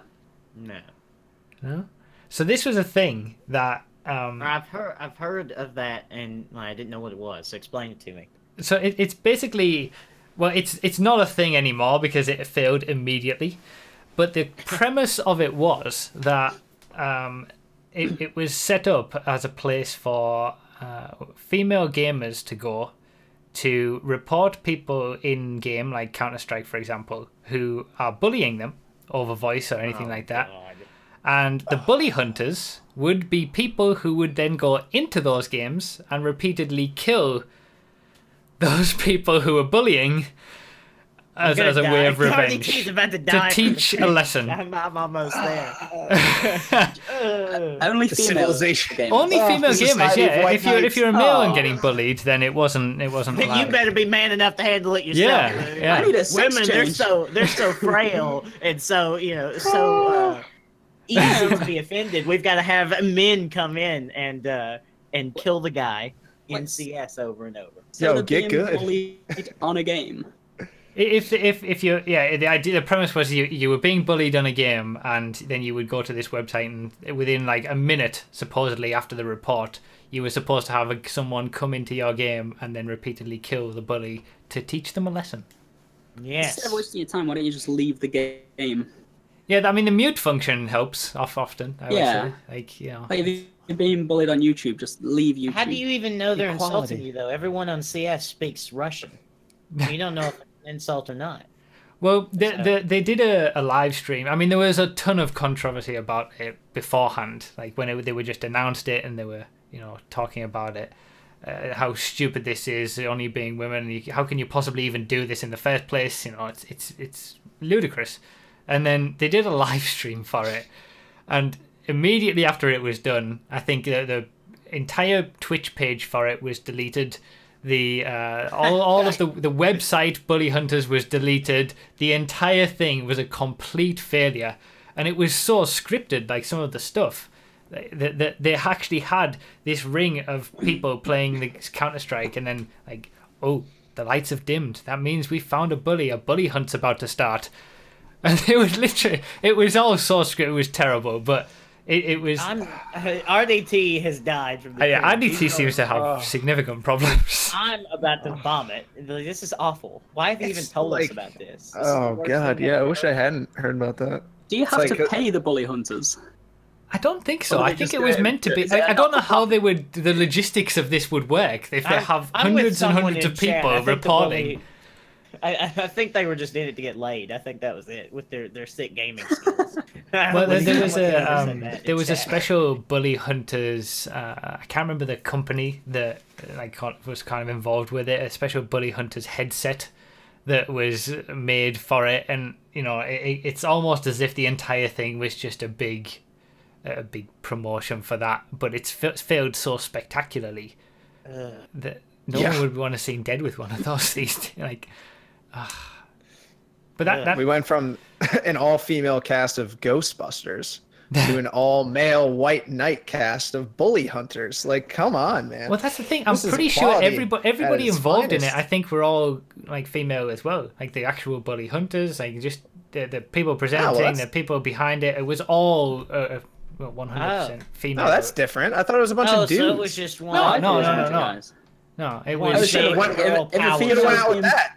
Speaker 1: No. So this was a thing that.
Speaker 2: I've heard of that, and I didn't know what it was. So explain it to me.
Speaker 1: So it's basically, well, it's not a thing anymore because it failed immediately. But the premise of it was that it was set up as a place for female gamers to go to report people in game, like Counter-Strike, for example, who are bullying them over voice or anything like that.
Speaker 2: God.
Speaker 1: And the bully hunters would be people who would then go into those games and repeatedly kill those people who were bullying as a way of revenge.
Speaker 2: He's about to die
Speaker 1: teach a lesson.
Speaker 2: I'm almost there.
Speaker 4: Only female
Speaker 3: civilization.
Speaker 1: Only female gamers,
Speaker 3: society of
Speaker 1: yeah.
Speaker 3: white
Speaker 1: If you're a male and
Speaker 3: knights.
Speaker 1: getting bullied, then it wasn't allowed.
Speaker 2: You better be man enough to handle it yourself.
Speaker 1: Yeah,
Speaker 2: dude.
Speaker 1: yeah.
Speaker 4: I need a sex
Speaker 2: Women,
Speaker 4: change.
Speaker 2: they're so frail and so easy to be offended. We've got to have men come in and kill the guy in CS over and over.
Speaker 3: Yo,
Speaker 4: they're
Speaker 3: get
Speaker 4: being
Speaker 3: good.
Speaker 4: bullied on a game.
Speaker 1: If you the premise was you were being bullied on a game, and then you would go to this website, and within like a minute, supposedly after the report, you were supposed to have someone come into your game and then repeatedly kill the bully to teach them a lesson.
Speaker 2: Yes.
Speaker 4: Instead of wasting your time, why don't you just leave the game?
Speaker 1: Yeah, I mean the mute function helps often. I would
Speaker 4: Yeah.
Speaker 1: say. Like
Speaker 4: Like if you're being bullied on YouTube, just leave YouTube.
Speaker 2: How do you even know they're
Speaker 3: Equality.
Speaker 2: insulting you, though? Everyone on CS speaks Russian. You don't know if it's an insult or not.
Speaker 1: Well, they did a live stream. I mean, there was a ton of controversy about it beforehand. Like when they were just announced it and they were, talking about it, how stupid this is, only being women. How can you possibly even do this in the first place? It's ludicrous. And then they did a live stream for it, and immediately after it was done, I think the entire Twitch page for it was deleted. The all of the website Bully Hunters was deleted. The entire thing was a complete failure, and it was so scripted. Like some of the stuff, they actually had this ring of people playing the Counter-Strike, and then like, oh, the lights have dimmed. That means we found a bully. A bully hunt's about to start. And it was all so scripted. It was terrible, but it was.
Speaker 2: RDT has died from the.
Speaker 1: Yeah, RDT seems to have significant problems.
Speaker 2: I'm about to vomit. This is awful. Why have you even told us about this?
Speaker 3: Oh god, yeah. I wish I hadn't heard about that.
Speaker 4: Do you have
Speaker 3: It's
Speaker 4: to
Speaker 3: like
Speaker 4: pay the bully hunters?
Speaker 1: I don't think so.
Speaker 4: Or
Speaker 1: I
Speaker 4: they
Speaker 1: think
Speaker 4: just
Speaker 1: it was
Speaker 4: go,
Speaker 1: meant to be.
Speaker 4: is it
Speaker 1: I don't know
Speaker 4: not-
Speaker 1: how the logistics of this would work if they have
Speaker 2: I'm with
Speaker 1: hundreds and
Speaker 2: someone
Speaker 1: hundreds
Speaker 2: in
Speaker 1: of
Speaker 2: chat.
Speaker 1: people
Speaker 2: I think the
Speaker 1: reporting.
Speaker 2: bully- I think they were just in it to get laid. I think that was it with their sick gaming skills.
Speaker 1: Well, there was
Speaker 2: There
Speaker 1: a special Bully Hunters. I can't remember the company that was kind of involved with it. A special Bully Hunters headset that was made for it, and it's almost as if the entire thing was just a big promotion for that. But it's failed so spectacularly that no one would want to see dead with one of those. But that
Speaker 3: We went from an all-female cast of Ghostbusters to an all-male white knight cast of Bully Hunters. Like, come on, man.
Speaker 1: well, that's the thing. I'm
Speaker 3: This is
Speaker 1: pretty sure
Speaker 3: equality
Speaker 1: everybody
Speaker 3: at its
Speaker 1: involved in
Speaker 3: finest.
Speaker 1: it, I think, were all like female as well. Like the actual Bully Hunters, like just the people presenting,
Speaker 3: that's-
Speaker 1: the people behind it. It was all 100% female.
Speaker 3: No, that's different. I thought it was a bunch of dudes.
Speaker 2: So it was just one.
Speaker 1: No,
Speaker 4: No.
Speaker 1: guys. No, it
Speaker 2: Well,
Speaker 1: was.
Speaker 3: I should have went,
Speaker 2: Girl
Speaker 3: if
Speaker 2: power.
Speaker 3: you went out with that.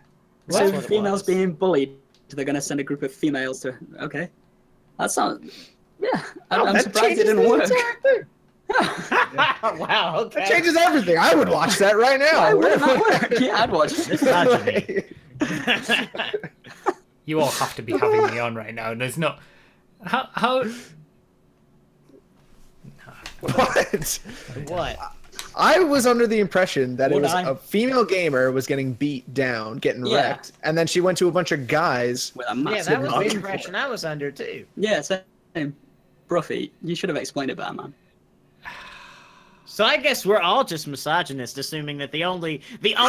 Speaker 4: So
Speaker 2: That's
Speaker 4: if
Speaker 2: what it
Speaker 4: females
Speaker 2: was.
Speaker 4: being bullied, they're going to send a group of females to. Okay, that sounds. Yeah, I'm
Speaker 3: that
Speaker 4: surprised it
Speaker 3: changes
Speaker 4: didn't
Speaker 3: the
Speaker 4: work.
Speaker 3: entire thing.
Speaker 2: Wow. Okay.
Speaker 3: That changes everything. I would watch that right now.
Speaker 4: Why wouldn't that work? Yeah, I'd watch it.
Speaker 2: Misogyny.
Speaker 1: You all have to be having me on right now. There's not. How
Speaker 3: What?
Speaker 2: What?
Speaker 3: I was under the impression that it
Speaker 2: Would
Speaker 3: was
Speaker 2: I?
Speaker 3: a female gamer was getting beat down, getting
Speaker 4: Yeah.
Speaker 3: wrecked, and then she went to a bunch of guys.
Speaker 4: With a
Speaker 2: Yeah,
Speaker 4: massive
Speaker 2: that was the
Speaker 4: argument.
Speaker 2: impression I was under too.
Speaker 4: Yeah, same. Broughy, you should have explained it better, man.
Speaker 2: So I guess we're all just misogynist, assuming that the only people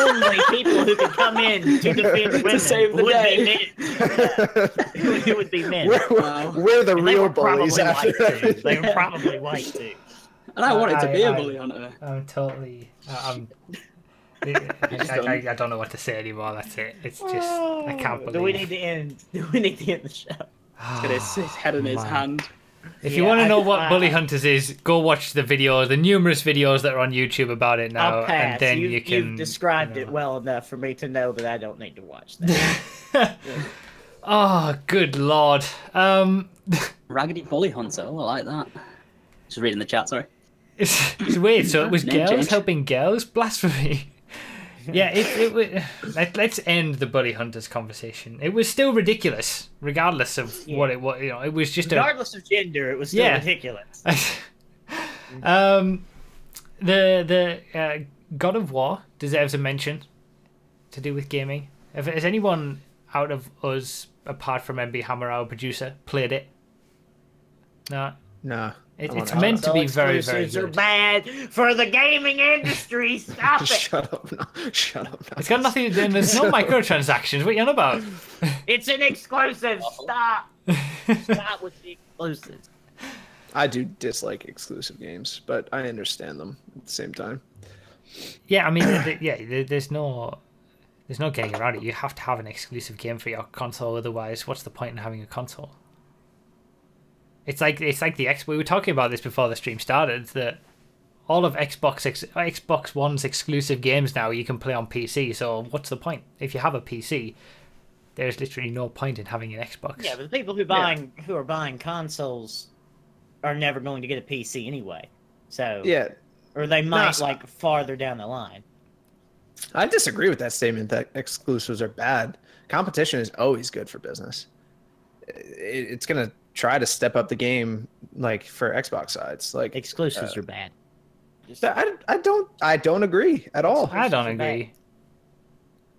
Speaker 2: who could come in to defend women
Speaker 4: save the
Speaker 2: would
Speaker 4: day.
Speaker 2: be men. It would be men.
Speaker 3: We're the
Speaker 2: And they
Speaker 3: real
Speaker 2: were
Speaker 3: bullies
Speaker 2: probably
Speaker 3: after
Speaker 2: white too. They were
Speaker 3: that.
Speaker 2: probably white too.
Speaker 4: And I wanted to be a
Speaker 1: I-
Speaker 4: bully hunter.
Speaker 1: I'm totally. I don't know what to say anymore. That's it. It's just I can't believe.
Speaker 2: Do we need to end? Do we need to end the show?
Speaker 4: He's got his head in his
Speaker 1: man.
Speaker 4: hand.
Speaker 1: If you
Speaker 2: Yeah,
Speaker 1: want to know what
Speaker 2: I-
Speaker 1: Bully Hunters is, go watch the videos, the numerous videos that are on YouTube about it now,
Speaker 2: I'll pass.
Speaker 1: and then
Speaker 2: You've
Speaker 1: can.
Speaker 2: described it well enough for me to know that I don't need to watch that.
Speaker 1: Oh, good lord.
Speaker 4: Raggedy bully hunter. Oh, I like that. Just reading the chat, sorry.
Speaker 1: It's weird. So it was
Speaker 4: Name
Speaker 1: girls
Speaker 4: change.
Speaker 1: helping girls? Blasphemy. Yeah, let's end the Buddy Hunters conversation. It was still ridiculous, regardless of what it was. You know, it was just
Speaker 2: regardless of gender, it was still ridiculous.
Speaker 1: The God of War deserves a mention to do with gaming. Has anyone out of us, apart from MB Hammer, our producer, played it? No.
Speaker 3: No.
Speaker 1: It's meant to be very, very good.
Speaker 2: Are bad for the gaming industry. Stop it.
Speaker 3: Shut up. No. Shut up. No.
Speaker 1: It's got nothing to do. There's no microtransactions. What are you on about?
Speaker 2: It's an exclusive. Stop. Stop with the exclusives.
Speaker 3: I do dislike exclusive games, but I understand them at the same time.
Speaker 1: Yeah, I mean, there's no getting around it. You have to have an exclusive game for your console, otherwise, what's the point in having a console? It's like the X. We were talking about this before the stream started. That all of Xbox One's exclusive games now you can play on PC. So what's the point if you have a PC? There's literally no point in having an Xbox.
Speaker 2: Yeah, but the people who are buying consoles are never going to get a PC anyway. So
Speaker 3: yeah,
Speaker 2: or they might farther down the line.
Speaker 3: I disagree with that statement that exclusives are bad. Competition is always good for business. It's gonna try to step up the game, like for Xbox sides. Like
Speaker 2: exclusives are bad.
Speaker 3: I don't agree at all.
Speaker 1: I don't agree.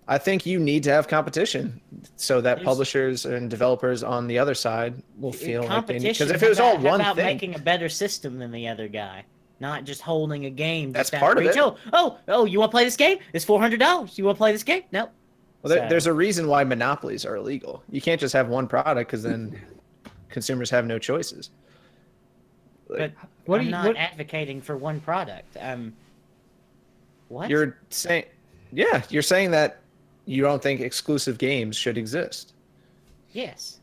Speaker 3: I think you need to have competition so that publishers and developers on the other side will feel like they need. Because if it was all one thing,
Speaker 2: making a better system than the other guy, not just holding a game.
Speaker 3: That's part of it.
Speaker 2: Oh, you want to play this game? It's $400. You want to play this game? No.
Speaker 3: Well, there's a reason why monopolies are illegal. You can't just have one product because then consumers have no choices.
Speaker 2: But I'm not advocating for one product. What?
Speaker 3: You're saying, you're saying that you don't think exclusive games should exist.
Speaker 2: Yes.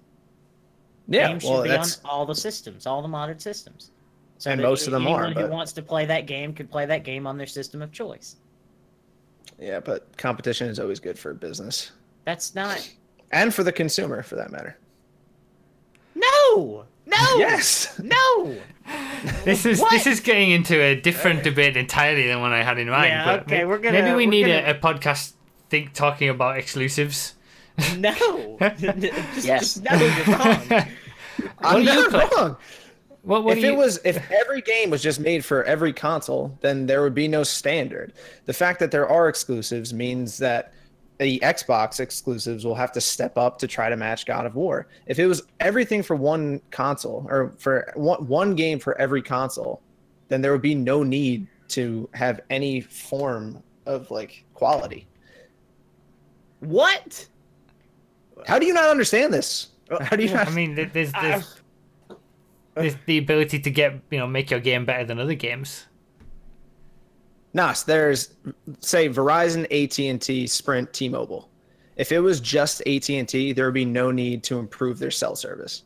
Speaker 3: Yeah,
Speaker 2: games should be on all the systems, all the modern systems. So
Speaker 3: and most of them are.
Speaker 2: Anyone who wants to play that game could play that game on their system of choice.
Speaker 3: Yeah, but competition is always good for business.
Speaker 2: That's not.
Speaker 3: And for the consumer, for that matter.
Speaker 2: No.
Speaker 3: Yes.
Speaker 2: No.
Speaker 1: This is getting into a different debate entirely than one I had in mind.
Speaker 2: Yeah. Okay.
Speaker 1: Maybe we need a podcast talking about exclusives.
Speaker 2: No.
Speaker 4: Yes.
Speaker 2: No, you're wrong.
Speaker 3: I'm not wrong. If every game was just made for every console, then there would be no standard. The fact that there are exclusives means that the Xbox exclusives will have to step up to try to match God of War. If it was everything for one console or for one game for every console, then there would be no need to have any form of like quality.
Speaker 2: What?
Speaker 3: How do you not understand this? How do you not?
Speaker 1: I mean, there's the ability to make your game better than other games.
Speaker 3: There's, say, Verizon, AT&T, Sprint, T-Mobile. If it was just AT&T, there would be no need to improve their cell service.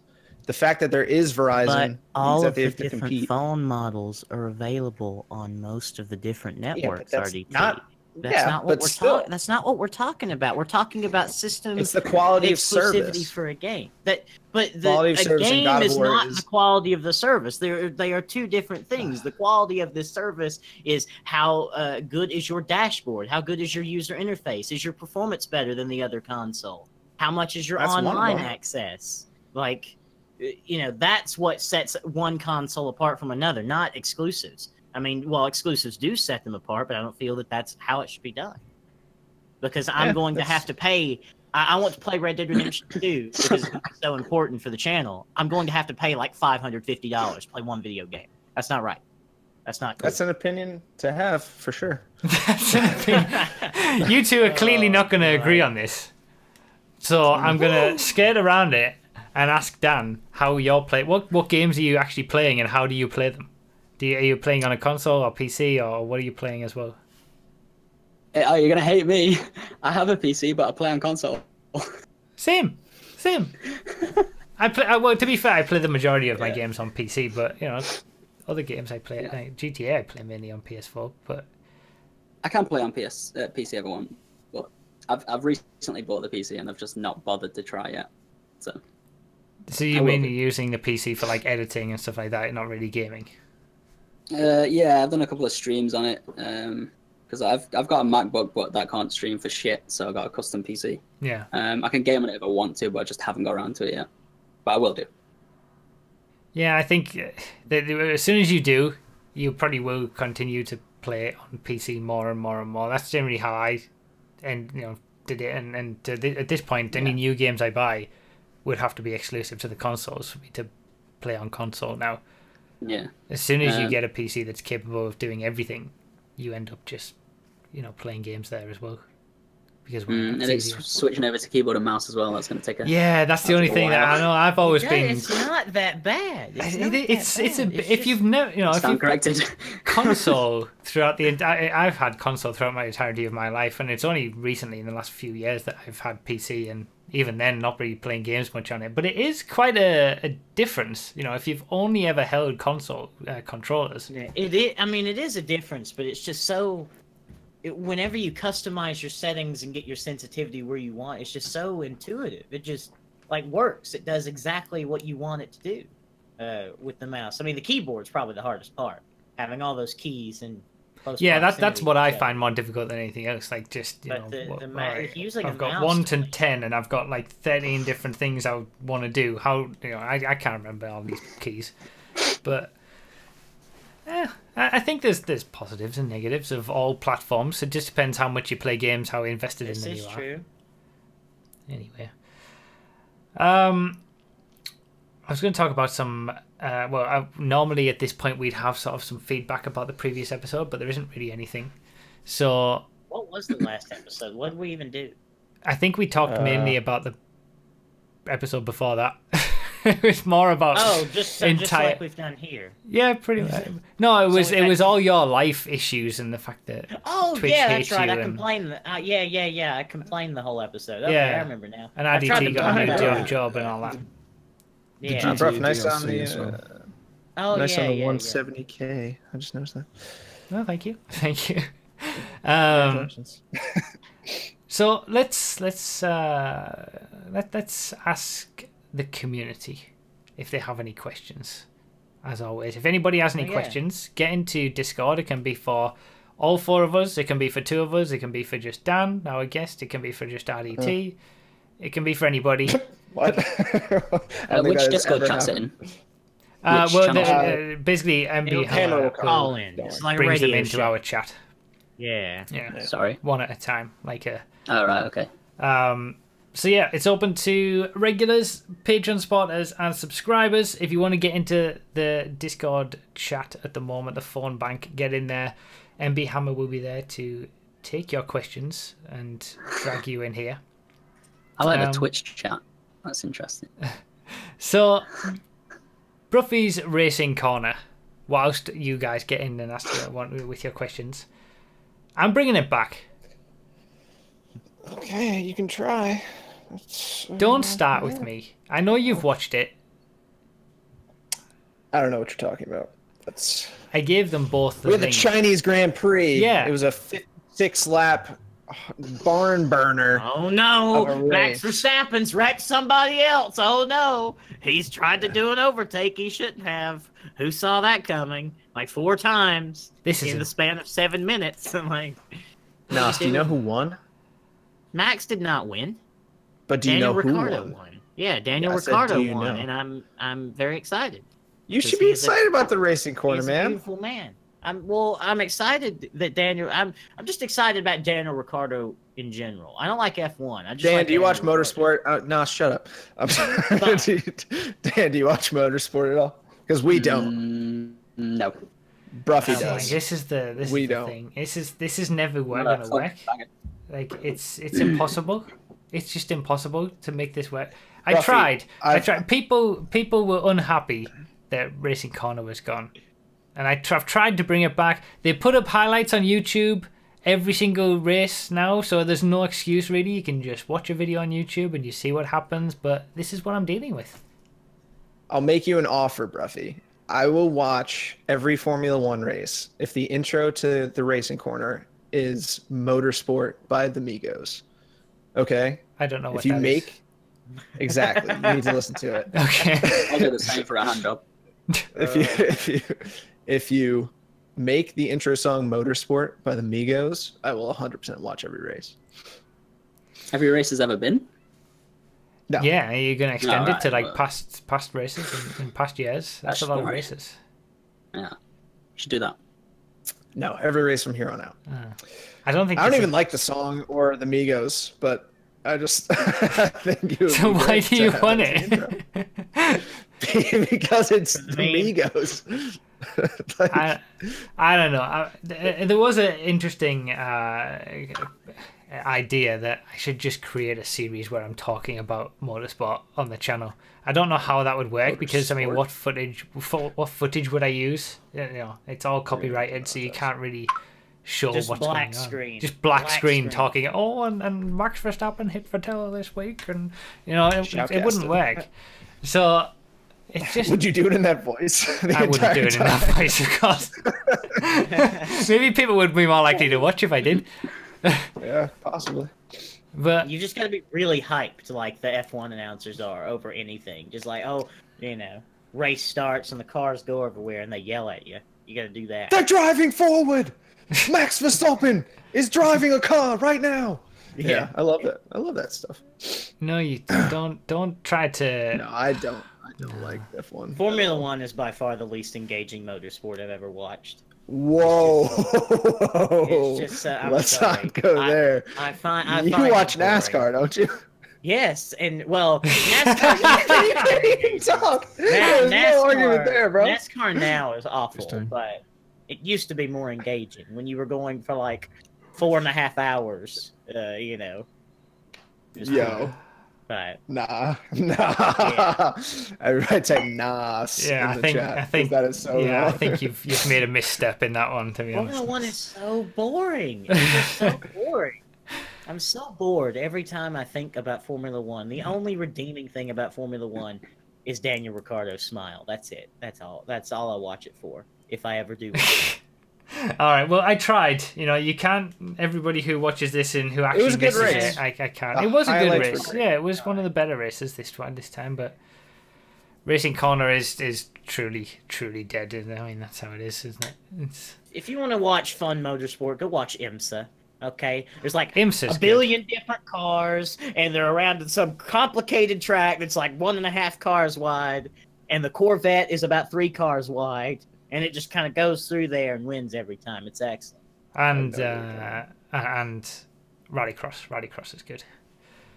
Speaker 3: The fact that there is Verizon means
Speaker 2: all
Speaker 3: that they have
Speaker 2: the
Speaker 3: to
Speaker 2: different
Speaker 3: compete.
Speaker 2: phone models are available on most of the different networks.
Speaker 3: That's
Speaker 2: RDT.
Speaker 3: not.
Speaker 2: That's not what we're talking. That's not what we're talking about. We're talking about system.
Speaker 3: It's the quality of
Speaker 2: exclusivity
Speaker 3: service
Speaker 2: for a game. But a
Speaker 3: in
Speaker 2: game is
Speaker 3: War
Speaker 2: not the quality of the service. They are two different things. The quality of this service is how good is your dashboard? How good is your user interface? Is your performance better than the other console? How much is your online access? Like, that's what sets one console apart from another, not exclusives. I mean, well, exclusives do set them apart, but I don't feel that that's how it should be done. Because I'm going to have to pay. I want to play Red Dead Redemption 2 because it's so important for the channel. I'm going to have to pay like $550 to play one video game. That's not right. That's not cool.
Speaker 3: That's an opinion to have, for sure.
Speaker 1: That's an opinion. You two are clearly not going to agree on this. So I'm going to skate around it and ask Dan how you're playing. What games are you actually playing and how do you play them? Are you playing on a console or PC, or what are you playing as well?
Speaker 4: Oh, you're gonna hate me. I have a PC, but I play on console.
Speaker 1: Same. Well, to be fair, I play the majority of my games on PC, but other games I play, like GTA, I play mainly on PS4. But
Speaker 4: I can play on PC if I want, but I've recently bought the PC and I've just not bothered to try yet. So
Speaker 1: you're mainly using the PC for like editing and stuff like that, not really gaming.
Speaker 4: Yeah, I've done a couple of streams on it. because I've got a MacBook, but that can't stream for shit, so I got a custom PC.
Speaker 1: Yeah.
Speaker 4: I can game on it if I want to, but I just haven't got around to it yet. But I will do.
Speaker 1: Yeah, I think that as soon as you do, you probably will continue to play it on PC more and more and more. That's generally how I, did it. And at this point, any new games I buy would have to be exclusive to the consoles for me to play on console now.
Speaker 4: Yeah.
Speaker 1: As soon as you get a PC that's capable of doing everything, you end up just, playing games there as well. Because
Speaker 4: and it's switching over to keyboard and mouse as well. That's going to take a...
Speaker 1: Yeah, that's the only thing that I know. I've always been...
Speaker 2: It's not that bad.
Speaker 1: If you've never... if you've
Speaker 4: corrected.
Speaker 1: console throughout the... I've had console throughout my entirety of my life, and it's only recently, in the last few years, that I've had PC, and even then, not really playing games much on it. But it is quite a difference, if you've only ever held console controllers.
Speaker 2: Yeah, it is. I mean, it is a difference, but it's just so... whenever you customize your settings and get your sensitivity where you want, it's just so intuitive. It just works. It does exactly what you want it to do with the mouse. I mean, the keyboard's probably the hardest part, having all those keys and close
Speaker 1: that's what I find more difficult than anything else. I've
Speaker 2: got
Speaker 1: 1 to 10, and I've got 13 different things I want to do. How I can't remember all these keys, but. I think there's positives and negatives of all platforms. It just depends how much you play games, how invested in them you are. This is true. Anyway, I was going to talk about some. Normally at this point we'd have sort of some feedback about the previous episode, but there isn't really anything. So,
Speaker 2: what was the last episode? What did we even do?
Speaker 1: I think we talked mainly about the episode before that. It was more about
Speaker 2: just like we've done here.
Speaker 1: Yeah, pretty much. No, it was all your life issues and the fact that Twitch
Speaker 2: that's right. I
Speaker 1: and...
Speaker 2: complained. I complained the whole episode. Okay, I remember now.
Speaker 1: And IDT got a new job and all that.
Speaker 2: Yeah,
Speaker 3: nice on the. Nice on the 170K. I just noticed that.
Speaker 1: Oh, thank you. Congratulations. So let's ask the community if they have any questions. As always, if anybody has any questions, get into Discord. It can be for all 4 of us, it can be for 2 of us, it can be for just Dan, our guest, it can be for just RDT, it can be for anybody.
Speaker 3: What?
Speaker 4: Which Discord chat's it in?
Speaker 1: Basically MB
Speaker 2: Hammer will call in. It's like
Speaker 1: brings them into our chat.
Speaker 2: Yeah.
Speaker 4: Sorry,
Speaker 1: one at a time,
Speaker 4: oh, right, okay.
Speaker 1: So yeah, it's open to regulars, Patreon supporters, and subscribers. If you want to get into the Discord chat at the moment, the phone bank, get in there. MB Hammer will be there to take your questions and drag you in here.
Speaker 4: I like the Twitch chat. That's interesting.
Speaker 1: So, Broughy's Racing Corner. Whilst you guys get in and ask with your questions, I'm bringing it back.
Speaker 3: Okay, you can try.
Speaker 1: Don't start with me. I know you've watched it.
Speaker 3: I don't know what you're talking about.
Speaker 1: I gave them both the
Speaker 3: link. The Chinese Grand Prix.
Speaker 1: Yeah.
Speaker 3: It was a 56-lap barn burner.
Speaker 2: Oh no! Max Verstappen's wrecked somebody else. Oh no! He's tried to do an overtake he shouldn't have. Who saw that coming? 4 times. In the span of 7 minutes.
Speaker 3: Nas, do you know who won?
Speaker 2: Max did not win.
Speaker 3: But do you know who won?
Speaker 2: Yeah, Daniel Ricciardo won, and I'm very excited.
Speaker 3: You should be excited about the Racing Corner, man.
Speaker 2: Beautiful man. I'm excited that Daniel. I'm just excited about Daniel Ricciardo in general. I don't like F1.
Speaker 3: Dan, do you watch motorsport? No, shut up. I'm sorry. Dan, do you watch motorsport at all? Because we don't.
Speaker 4: No.
Speaker 3: Broughy does.
Speaker 1: This is the thing. This is never going to work. It's impossible. It's just impossible to make this work. I tried. People were unhappy that Racing Corner was gone, and I've tried to bring it back. They put up highlights on YouTube every single race now, so there's no excuse really. You can just watch a video on YouTube and you see what happens. But this is what I'm dealing with.
Speaker 3: I'll make you an offer, Broughy. I will watch every Formula One race if the intro to the Racing Corner is Motorsport by the Migos. Okay?
Speaker 1: I don't know what
Speaker 3: if you make is. Exactly. You need to listen to it.
Speaker 1: Okay.
Speaker 4: I'll do the same for a hand job.
Speaker 3: If you make the intro song Motorsport by the Migos, I will 100% watch every race.
Speaker 4: Every race has ever been?
Speaker 3: No.
Speaker 1: Yeah, you're gonna extend it to like
Speaker 4: well.
Speaker 1: past races in past years. That's a lot of races.
Speaker 4: Yeah, should do that.
Speaker 3: No, every race from here on out.
Speaker 1: I don't think.
Speaker 3: I don't even like the song or the Migos, but I just I think you.
Speaker 1: So why do you want it?
Speaker 3: Because it's the Migos. Like,
Speaker 1: I don't know. There was an interesting idea that I should just create a series where I'm talking about motorsport on the channel. I don't know how that would work because I mean, what footage would I use? You know, it's all copyrighted, so you can't really show
Speaker 2: just
Speaker 1: what's
Speaker 2: black
Speaker 1: going on.
Speaker 2: screen.
Speaker 1: Just black screen talking. Oh, and Max Verstappen hit Vettel this week, and you know it wouldn't work. So it's just.
Speaker 3: Would you do it in that voice?
Speaker 1: I wouldn't do it in that voice, of course. Maybe people would be more likely to watch if I did.
Speaker 3: Yeah, possibly.
Speaker 1: But
Speaker 2: you just gotta be really hyped, like the F1 announcers are, over anything. Just like, oh, you know, race starts and the cars go everywhere and they yell at you. You gotta do that.
Speaker 3: They're driving forward. Max Verstappen is driving a car right now. Yeah, I love that. I love that stuff.
Speaker 1: No, you don't try to.
Speaker 3: No, I don't like F1.
Speaker 2: Formula One is by far the least engaging motorsport I've ever watched.
Speaker 3: Whoa!
Speaker 2: It's just, I'm
Speaker 3: let's
Speaker 2: sorry.
Speaker 3: not go there.
Speaker 2: I find
Speaker 3: you watch NASCAR, don't you?
Speaker 2: Yes, and well, NASCAR.
Speaker 3: Talk.
Speaker 2: There's
Speaker 3: no argument there, bro.
Speaker 2: NASCAR now is awful, but it used to be more engaging when you were going for like 4.5 hours. You know.
Speaker 3: Yo.
Speaker 2: But
Speaker 3: nah. Yeah. Everybody type nas.
Speaker 1: Yeah,
Speaker 3: in the chat,
Speaker 1: I think
Speaker 3: that is so
Speaker 1: yeah,
Speaker 3: wrong.
Speaker 1: I think you've made a misstep in that one, to be honest.
Speaker 2: Formula One is so boring. It's just so boring. I'm so bored every time I think about Formula One. The only redeeming thing about Formula One is Daniel Ricciardo's smile. That's it. That's all. That's all I watch it for. If I ever do.
Speaker 1: All right. Well, I tried. You know, you can't. Everybody who watches this and who actually misses it, I can't. It was a good race. Yeah, it was one of the better races this time. But Racing Corner is truly dead. I mean, that's how it is, isn't it?
Speaker 2: If you want to watch fun motorsport, go watch IMSA. Okay, there's like
Speaker 1: IMSA's
Speaker 2: a billion different cars, and they're around some complicated track that's like 1.5 cars wide, and the Corvette is about 3 cars wide, and it just kind of goes through there and wins every time. It's excellent.
Speaker 1: And Rallycross is good.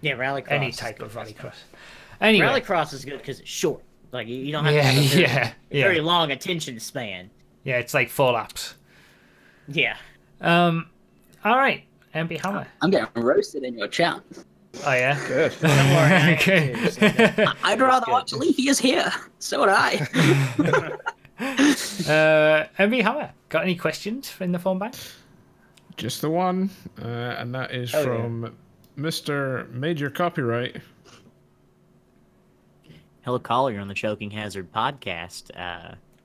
Speaker 2: Yeah, Rallycross.
Speaker 1: Any type of Rallycross. Anyway,
Speaker 2: Rallycross is good because it's short. Like you don't have to have a very long attention span.
Speaker 1: Yeah, it's like 4 laps.
Speaker 2: Yeah.
Speaker 1: All right, MB Hammer.
Speaker 4: I'm getting roasted in your chat.
Speaker 1: Oh yeah,
Speaker 3: good.
Speaker 2: Don't worry,
Speaker 1: okay.
Speaker 4: I'd rather watch Leafy is here. So would I.
Speaker 1: MB Hammer, got any questions in the phone bank?
Speaker 5: Just the one, and that is from Mr. Major Copyright.
Speaker 2: Hello, caller. You're on the Choking Hazard podcast,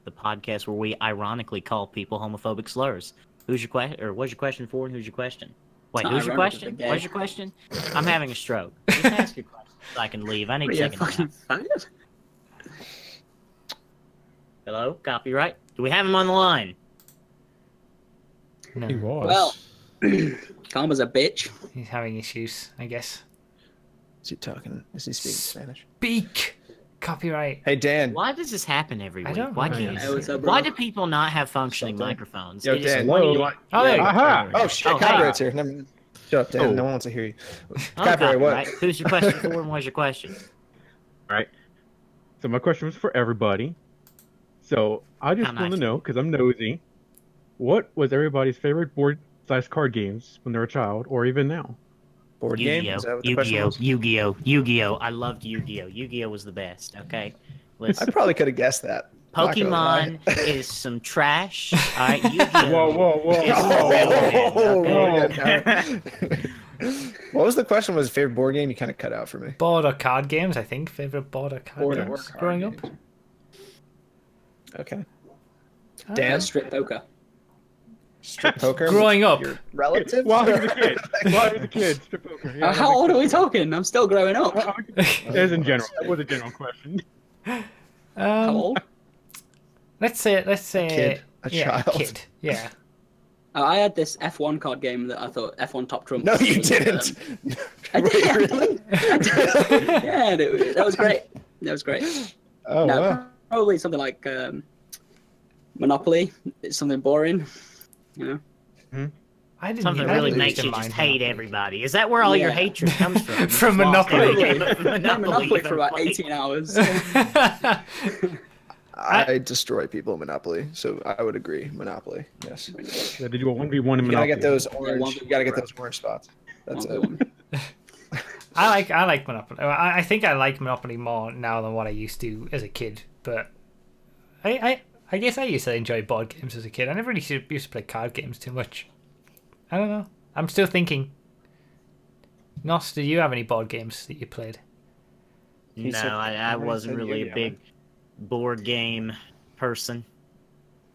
Speaker 2: the podcast where we ironically call people homophobic slurs. Who's your question, or what's your question for, and who's your question? Wait, who's your question? What's your question? I'm having a stroke. Just ask your question so I can leave. I need to take a nap. Hello? Copyright? Do we have him on the line?
Speaker 1: No.
Speaker 5: He was.
Speaker 4: Well, Karma's a bitch.
Speaker 1: He's having issues, I guess.
Speaker 3: Is he talking? Is he speaking Spanish?
Speaker 1: Speak! Copyright.
Speaker 3: Hey, Dan.
Speaker 2: Why does this happen every week?
Speaker 1: don't
Speaker 2: Why
Speaker 1: know.
Speaker 2: can't
Speaker 4: Hey, what's up, bro?
Speaker 2: Why do people not have functioning microphones?
Speaker 3: Yo,
Speaker 2: It is
Speaker 3: Dan.
Speaker 2: one-
Speaker 3: Oh,
Speaker 1: there you go.
Speaker 5: Aha!
Speaker 3: Oh, shit.
Speaker 2: Oh, hey.
Speaker 3: Copyright's here. Never... Shut up, Dan.
Speaker 5: Oh.
Speaker 3: No one wants to hear you.
Speaker 2: Oh,
Speaker 3: Copyright, what?
Speaker 2: copyright. Who's your question for, and what's your question?
Speaker 6: All right. So my question was for everybody. So I just
Speaker 2: How
Speaker 6: want to
Speaker 2: nice.
Speaker 6: know, because I'm nosy, what was everybody's favorite board/card games when they were a child, or even now?
Speaker 3: Board game? Is that what the question was?
Speaker 2: Yu-Gi-Oh! I loved Yu-Gi-Oh! Yu-Gi-Oh! Was the best, okay?
Speaker 3: I
Speaker 2: Listen,
Speaker 3: probably could have guessed that. Not gonna lie.
Speaker 2: Pokemon is some trash. All right, Yu-Gi-Oh!
Speaker 6: Whoa!
Speaker 2: Is the real
Speaker 3: Okay. What was the question? Was favorite board game? You kind of cut out for me.
Speaker 1: Board or card games, I think. Favorite board or card games growing up?
Speaker 3: Okay.
Speaker 1: Ah.
Speaker 3: Dan?
Speaker 4: Strip poker.
Speaker 3: Strip poker?
Speaker 1: Growing up.
Speaker 3: Your relative?
Speaker 6: While I was a kid. Strip poker. Yeah,
Speaker 4: How old are we talking? I'm still growing up.
Speaker 6: As in general. That was a general question.
Speaker 4: How old?
Speaker 1: Let's say
Speaker 3: Kid. a
Speaker 1: Yeah,
Speaker 3: child.
Speaker 1: kid. Yeah.
Speaker 4: I had this F1 card game that I thought F1 Top Trump.
Speaker 3: No, you didn't.
Speaker 4: I did.
Speaker 3: Wait, really?
Speaker 4: Yeah, that was great. That was great.
Speaker 3: Oh,
Speaker 4: No,
Speaker 3: wow.
Speaker 4: probably something like Monopoly. It's something boring, you know.
Speaker 1: I didn't
Speaker 2: Something
Speaker 1: even
Speaker 2: really
Speaker 1: used
Speaker 2: makes
Speaker 1: to
Speaker 2: you
Speaker 1: mind
Speaker 2: just hate
Speaker 1: Monopoly.
Speaker 2: everybody. Is that where all your
Speaker 4: Yeah.
Speaker 2: hatred comes from?
Speaker 1: From
Speaker 2: You just lost
Speaker 1: Monopoly.
Speaker 2: every game of
Speaker 4: Monopoly for about
Speaker 2: Monopoly.
Speaker 4: 18 hours.
Speaker 3: I destroy people in Monopoly, so I would agree. Monopoly, yes.
Speaker 6: Yeah, did you a 1v1 in
Speaker 3: You gotta
Speaker 6: Monopoly?
Speaker 3: get those
Speaker 4: Yeah,
Speaker 3: orange. You gotta get those orange spots. That's it.
Speaker 1: I like Monopoly. I think I like Monopoly more now than what I used to as a kid. But I guess I used to enjoy board games as a kid. I never really used to play card games too much. I don't know. I'm still thinking. Nos, do you have any board games that you played?
Speaker 2: No, I wasn't really a big board game person.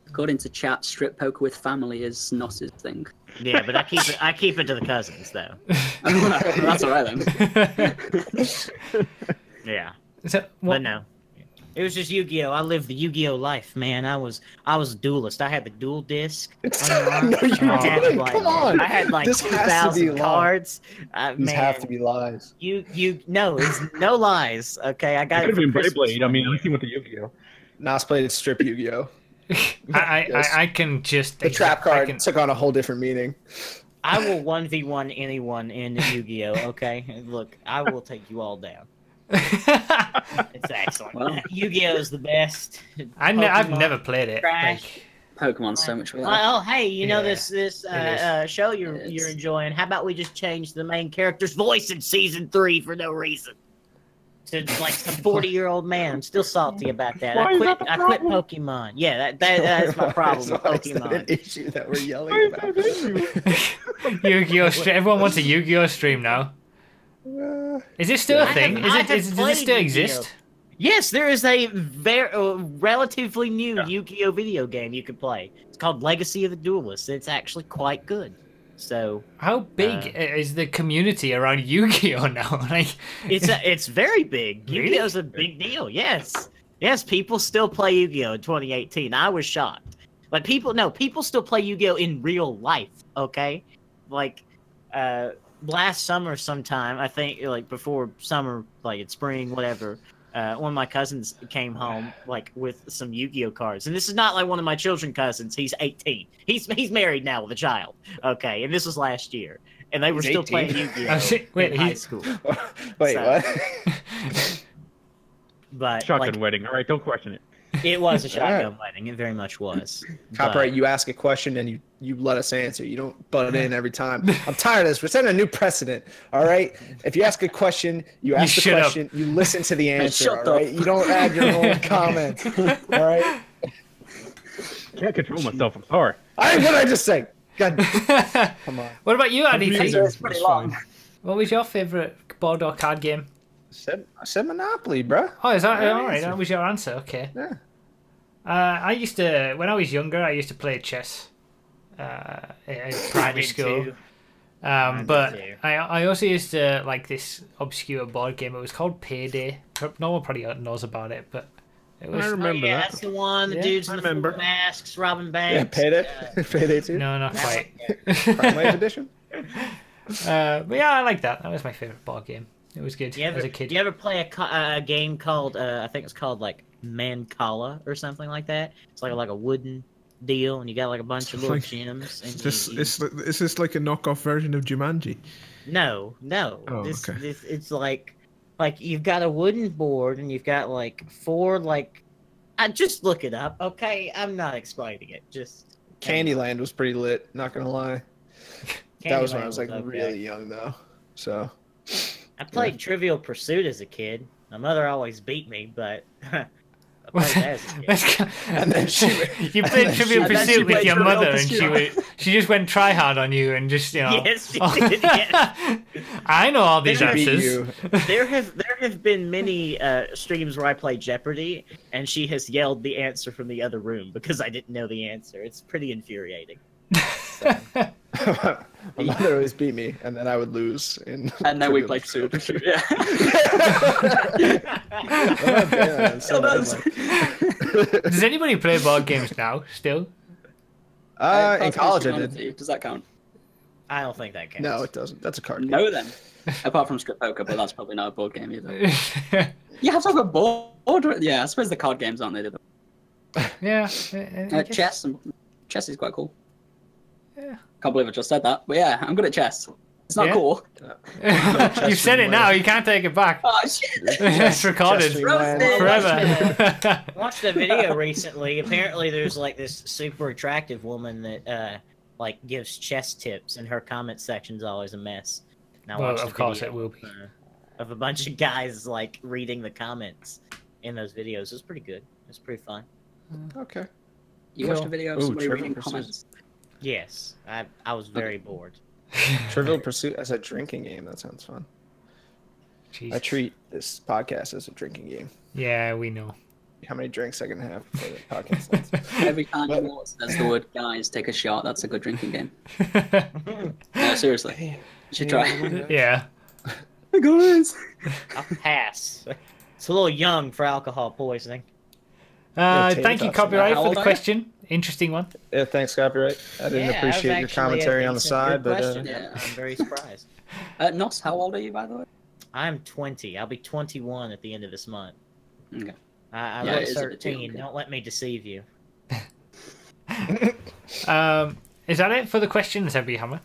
Speaker 4: According to chat, strip poker with family is not his thing.
Speaker 2: Yeah, but I keep it to the cousins though.
Speaker 4: That's all right then.
Speaker 2: Yeah,
Speaker 1: So,
Speaker 2: but no, it was just Yu-Gi-Oh. I lived the Yu-Gi-Oh life, man. I was a duelist. I had the dual disc.
Speaker 3: No, you didn't. Come on.
Speaker 2: I had like
Speaker 3: This has to be
Speaker 2: 2,000
Speaker 3: lies.
Speaker 2: cards.
Speaker 3: These
Speaker 2: Man,
Speaker 3: have to be lies.
Speaker 2: no, it's no lies. Okay, I got
Speaker 6: It
Speaker 2: it.
Speaker 6: could have
Speaker 2: for
Speaker 6: been
Speaker 2: Christmas
Speaker 6: Beyblade. I
Speaker 2: one
Speaker 6: mean,
Speaker 2: year.
Speaker 6: at least he went to Yu-Gi-Oh.
Speaker 3: Nas played strip Yu-Gi-Oh.
Speaker 1: I can just
Speaker 3: The trap card took on a whole different meaning.
Speaker 2: I will 1v1 anyone in Yu-Gi-Oh. Okay, look, I will take you all down. It's excellent.
Speaker 4: Well.
Speaker 2: Yu-Gi-Oh is the best.
Speaker 1: I've
Speaker 2: Pokemon,
Speaker 1: never played it.
Speaker 2: Trash.
Speaker 4: Pokemon's so much fun.
Speaker 2: Oh, hey, you know
Speaker 1: Yeah,
Speaker 2: this show you're
Speaker 4: is.
Speaker 2: enjoying. How about we just change the main character's voice in season 3 for no reason? To like some 40-year-old man. I'm still salty about that.
Speaker 6: Why is that the
Speaker 2: I quit
Speaker 6: problem?
Speaker 2: Pokemon. Yeah, that's my problem with
Speaker 3: Why is that an
Speaker 2: Pokemon.
Speaker 3: issue that we're yelling about?
Speaker 1: Yu-Gi-Oh! Everyone wants a Yu-Gi-Oh! Stream now. Is it still a
Speaker 2: I
Speaker 1: thing?
Speaker 2: have-
Speaker 1: Is
Speaker 2: I
Speaker 1: it?
Speaker 2: have
Speaker 1: Does it
Speaker 2: played
Speaker 1: still
Speaker 2: Yu-Gi-Oh!
Speaker 1: exist?
Speaker 2: Yes, there is a relatively new Yu-Gi-Oh video game you can play. It's called Legacy of the Duelist. It's actually quite good. So
Speaker 1: How big is the community around Yu-Gi-Oh! Now? Like,
Speaker 2: it's very big.
Speaker 1: Really?
Speaker 2: Yu-Gi-Oh's a big deal. Yes, people still play Yu-Gi-Oh in 2018. I was shocked. Like people still play Yu-Gi-Oh in real life. Okay, like last summer sometime, I think like before summer, like it's spring, whatever. One of my cousins came home like with some Yu-Gi-Oh cards, and this is not like one of my children cousins. He's 18. He's married now with a child. Okay, and this was last year, and they were
Speaker 3: He's
Speaker 2: still
Speaker 3: 18?
Speaker 2: playing
Speaker 1: Oh,
Speaker 2: Yu-Gi-Oh
Speaker 1: shit, wait,
Speaker 2: in high
Speaker 1: he-
Speaker 2: school.
Speaker 3: Wait,
Speaker 2: So-
Speaker 3: what?
Speaker 2: But
Speaker 6: Shotgun
Speaker 2: like,
Speaker 6: wedding. All right, don't question it.
Speaker 2: it was a shotgun wedding. It very much was.
Speaker 3: Copyright, you ask a question and you let us answer. You don't butt in every time. I'm tired of this. We're setting a new precedent. All right. If you ask a question, you ask the
Speaker 1: shut up.
Speaker 3: question, you listen to the answer.
Speaker 4: shut
Speaker 3: All right. You don't add your own comments. All right.
Speaker 6: Can't control myself. I'm sorry.
Speaker 3: What did I just say? God, come on.
Speaker 1: What about you, Andy?
Speaker 4: It's pretty long.
Speaker 1: What was your favorite board or card game?
Speaker 3: I said Monopoly, bruh.
Speaker 1: Oh, is that all right? That was your answer. Okay.
Speaker 3: Yeah.
Speaker 1: I used to, when I was younger, I used to play chess in primary school.
Speaker 2: too.
Speaker 1: But
Speaker 2: too.
Speaker 1: I also used to like this obscure board game. It was called Payday. No one probably knows about it, but it was.
Speaker 5: I remember
Speaker 2: yeah,
Speaker 5: that.
Speaker 2: that's the one. The
Speaker 1: Yeah,
Speaker 2: dudes
Speaker 5: I
Speaker 2: in the
Speaker 5: remember.
Speaker 2: full masks, robbing
Speaker 3: Yeah,
Speaker 2: banks.
Speaker 3: Payday. Payday 2.
Speaker 1: No, not quite.
Speaker 3: Prime Wave Edition.
Speaker 1: But yeah, I like that. That was my favorite board game. It was good
Speaker 2: Do you ever,
Speaker 1: as a kid.
Speaker 2: do you ever play a game called I think it's called like Mancala or something like that? It's like a wooden deal, and you got like a bunch of little
Speaker 5: Like-
Speaker 2: gems. And
Speaker 5: Is this like a knockoff version of Jumanji?
Speaker 2: No.
Speaker 5: Oh,
Speaker 2: this,
Speaker 5: okay.
Speaker 2: this it's like you've got a wooden board, and you've got like 4 like. I just look it up, okay? I'm not explaining it. Just
Speaker 3: Candyland was pretty lit. Not gonna lie. That was when I was like
Speaker 2: okay.
Speaker 3: really young though. So
Speaker 2: I played Trivial Pursuit as a kid. My mother always beat me, but I played that as a kid.
Speaker 3: and then she
Speaker 1: You played Trivial
Speaker 4: and then she
Speaker 1: Pursuit with
Speaker 4: played
Speaker 1: your
Speaker 4: Trivial
Speaker 1: mother, and
Speaker 4: Pursuit.
Speaker 1: she just went try hard on you and just
Speaker 2: Yes, she did, yes.
Speaker 1: I know all these
Speaker 2: They
Speaker 3: beat
Speaker 1: answers.
Speaker 3: you.
Speaker 2: There have been many streams where I play Jeopardy, and she has yelled the answer from the other room because I didn't know the answer. It's pretty infuriating.
Speaker 3: My mother always beat me, and then I would lose.
Speaker 4: And then we played Super Shoot. Yeah.
Speaker 1: Does anybody play board games now? Still?
Speaker 3: In college I did.
Speaker 4: Does that count?
Speaker 2: I don't think that counts.
Speaker 3: No, it doesn't. That's a card game.
Speaker 4: No, then. Apart from Strip Poker, but that's probably not a board game either. You have to have a board. Yeah, I suppose the card games aren't they?
Speaker 1: Yeah.
Speaker 4: Chess. Chess is quite cool.
Speaker 1: Yeah.
Speaker 4: Can't believe I just said that. But yeah, I'm good at chess. It's not cool.
Speaker 1: You've said it now. You can't take it back.
Speaker 4: Oh, shit.
Speaker 1: It's recorded forever.
Speaker 2: Watched a video recently. Apparently, there's like this super attractive woman that like gives chess tips, and her comment section's always a mess. Now,
Speaker 1: well, of course it will be.
Speaker 2: Of a bunch of guys like reading the comments in those videos. It's pretty good. It's pretty fun.
Speaker 3: Okay.
Speaker 4: You watched a video of somebody reading comments?
Speaker 2: Yes, I was very bored.
Speaker 3: Trivial Pursuit as a drinking game. That sounds fun.
Speaker 1: Jesus.
Speaker 3: I treat this podcast as a drinking game.
Speaker 1: Yeah, we know.
Speaker 3: How many drinks I can have before the podcast ends.
Speaker 4: Every time you watch says the word guys, take a shot. That's a good drinking game. No, seriously. You should try.
Speaker 1: Yeah.
Speaker 4: Guys.
Speaker 2: I'll pass. It's a little young for alcohol poisoning.
Speaker 1: Thank you, Copyright,
Speaker 4: How
Speaker 1: for
Speaker 4: old
Speaker 1: the
Speaker 4: are
Speaker 1: question. Interesting one.
Speaker 3: Yeah, thanks, Copyright. I didn't appreciate your commentary on the side, but
Speaker 2: I'm very surprised.
Speaker 4: Nos, how old are you, by the way?
Speaker 2: I'm 20. I'll be 21 at the end of this month.
Speaker 4: Okay.
Speaker 2: I
Speaker 4: Yeah,
Speaker 2: was
Speaker 4: it is a
Speaker 2: 13.
Speaker 4: bit
Speaker 2: Don't let me deceive you.
Speaker 1: Is that it for the questions, Heavy Hammer?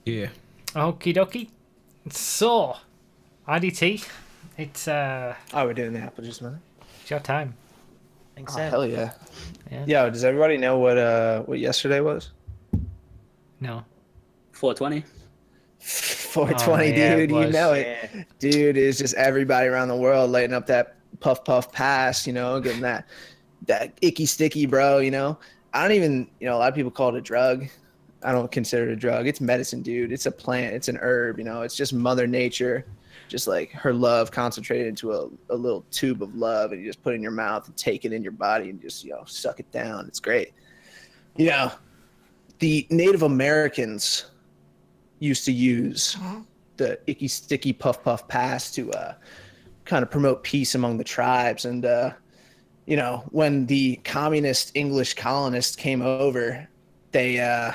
Speaker 5: Yeah.
Speaker 1: Okie dokie. So, IDT, it's
Speaker 3: we're doing the apple juice, man.
Speaker 1: it's your time.
Speaker 2: I think
Speaker 3: Oh,
Speaker 2: so.
Speaker 3: hell yeah.
Speaker 1: Yeah.
Speaker 3: Yeah, does everybody know what yesterday was?
Speaker 1: No.
Speaker 4: 420.
Speaker 3: 420,
Speaker 1: Oh, yeah, it
Speaker 3: dude. You
Speaker 1: was.
Speaker 3: know it. Dude, it's just everybody around the world lighting up that puff pass, getting that icky sticky, bro, I don't even, a lot of people call it a drug. I don't consider it a drug. It's medicine, dude. It's a plant. It's an herb, it's just Mother Nature, just like her love concentrated into a little tube of love, and you just put it in your mouth and take it in your body and just, suck it down. It's great. The Native Americans used to use the icky sticky puff pass to kind of promote peace among the tribes. And when the communist English colonists came over, they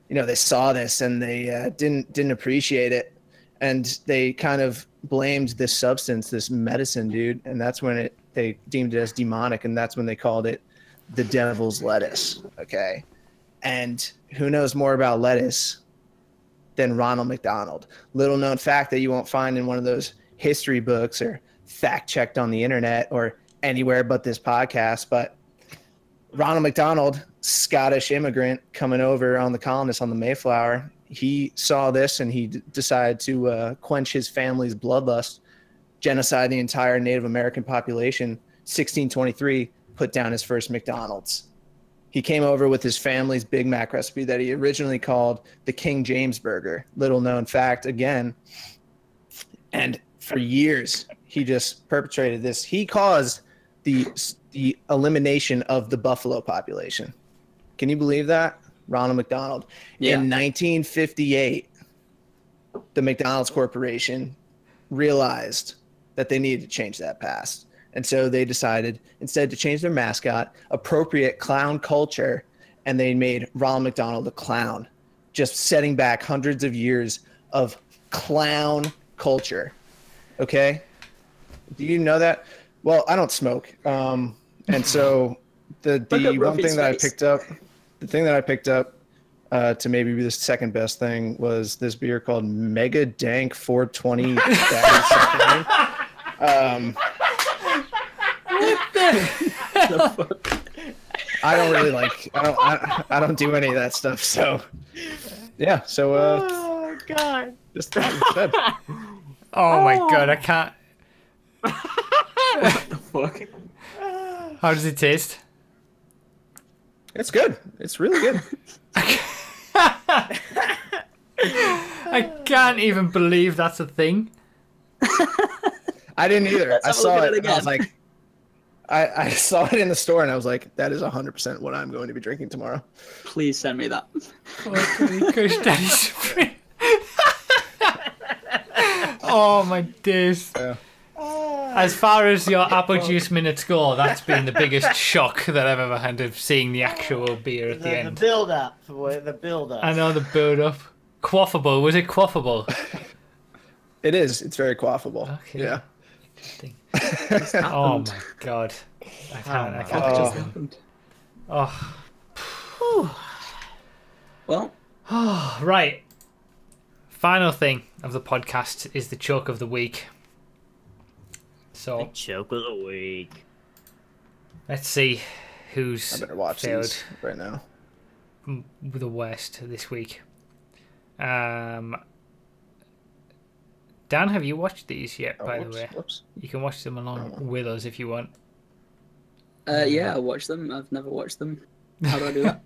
Speaker 3: they saw this and they didn't appreciate it, and they kind of blamed this substance, this medicine, dude, and that's when they deemed it as demonic, and that's when they called it the devil's lettuce. Okay. And who knows more about lettuce than Ronald McDonald? Little known fact that you won't find in one of those history books or fact checked on the internet or anywhere but this podcast. But Ronald McDonald, Scottish immigrant coming over on the colonists on the Mayflower, he saw this and he decided to quench his family's bloodlust, genocide the entire Native American population. 1623, put down his first McDonald's. He came over with his family's Big Mac recipe that he originally called the King James Burger. Little known fact again. And for years, he just perpetrated this. He caused the elimination of the buffalo population. Can you believe that? Ronald McDonald. Yeah. In 1958, the McDonald's Corporation realized that they needed to change that past. And so they decided instead to change their mascot, appropriate clown culture, and they made Ronald McDonald a clown, just setting back hundreds of years of clown culture. Okay? Do you know that? Well, I don't smoke. And so the one thing that I picked up, to maybe be the second best thing was this beer called Mega Dank 420. I don't really like. I don't do any of that stuff. So, yeah. So,
Speaker 2: oh God.
Speaker 3: Just that instead.
Speaker 1: Oh my God! I can't.
Speaker 4: What the fuck?
Speaker 1: How does it taste?
Speaker 3: It's good. It's really good.
Speaker 1: I can't even believe that's a thing.
Speaker 3: I didn't either. I saw it and I was like, I saw it in the store and I was like, that is 100% what I'm going to be drinking tomorrow.
Speaker 4: Please send me that.
Speaker 1: Oh my days.
Speaker 3: Yeah.
Speaker 1: as far as your apple juice minutes go, that's been the biggest shock that I've ever had of seeing the actual beer at the end.
Speaker 2: The build up, the build up.
Speaker 1: I know the build up. Quaffable, was it quaffable?
Speaker 3: It is. It's very quaffable.
Speaker 1: Okay.
Speaker 3: Yeah.
Speaker 1: Interesting. Oh my god. I can't.
Speaker 4: Just happened.
Speaker 1: Oh.
Speaker 4: Well,
Speaker 1: Right. Final thing of the podcast is the choke of the week. So
Speaker 2: Choke of the week.
Speaker 1: let's see who's
Speaker 3: I better watch
Speaker 1: failed
Speaker 3: these right now.
Speaker 1: the worst this week. Dan, have you watched these yet, by the way?
Speaker 3: Whoops.
Speaker 1: You can watch them along with us if you want.
Speaker 4: yeah, I watched them. I've never watched them. How do I do that?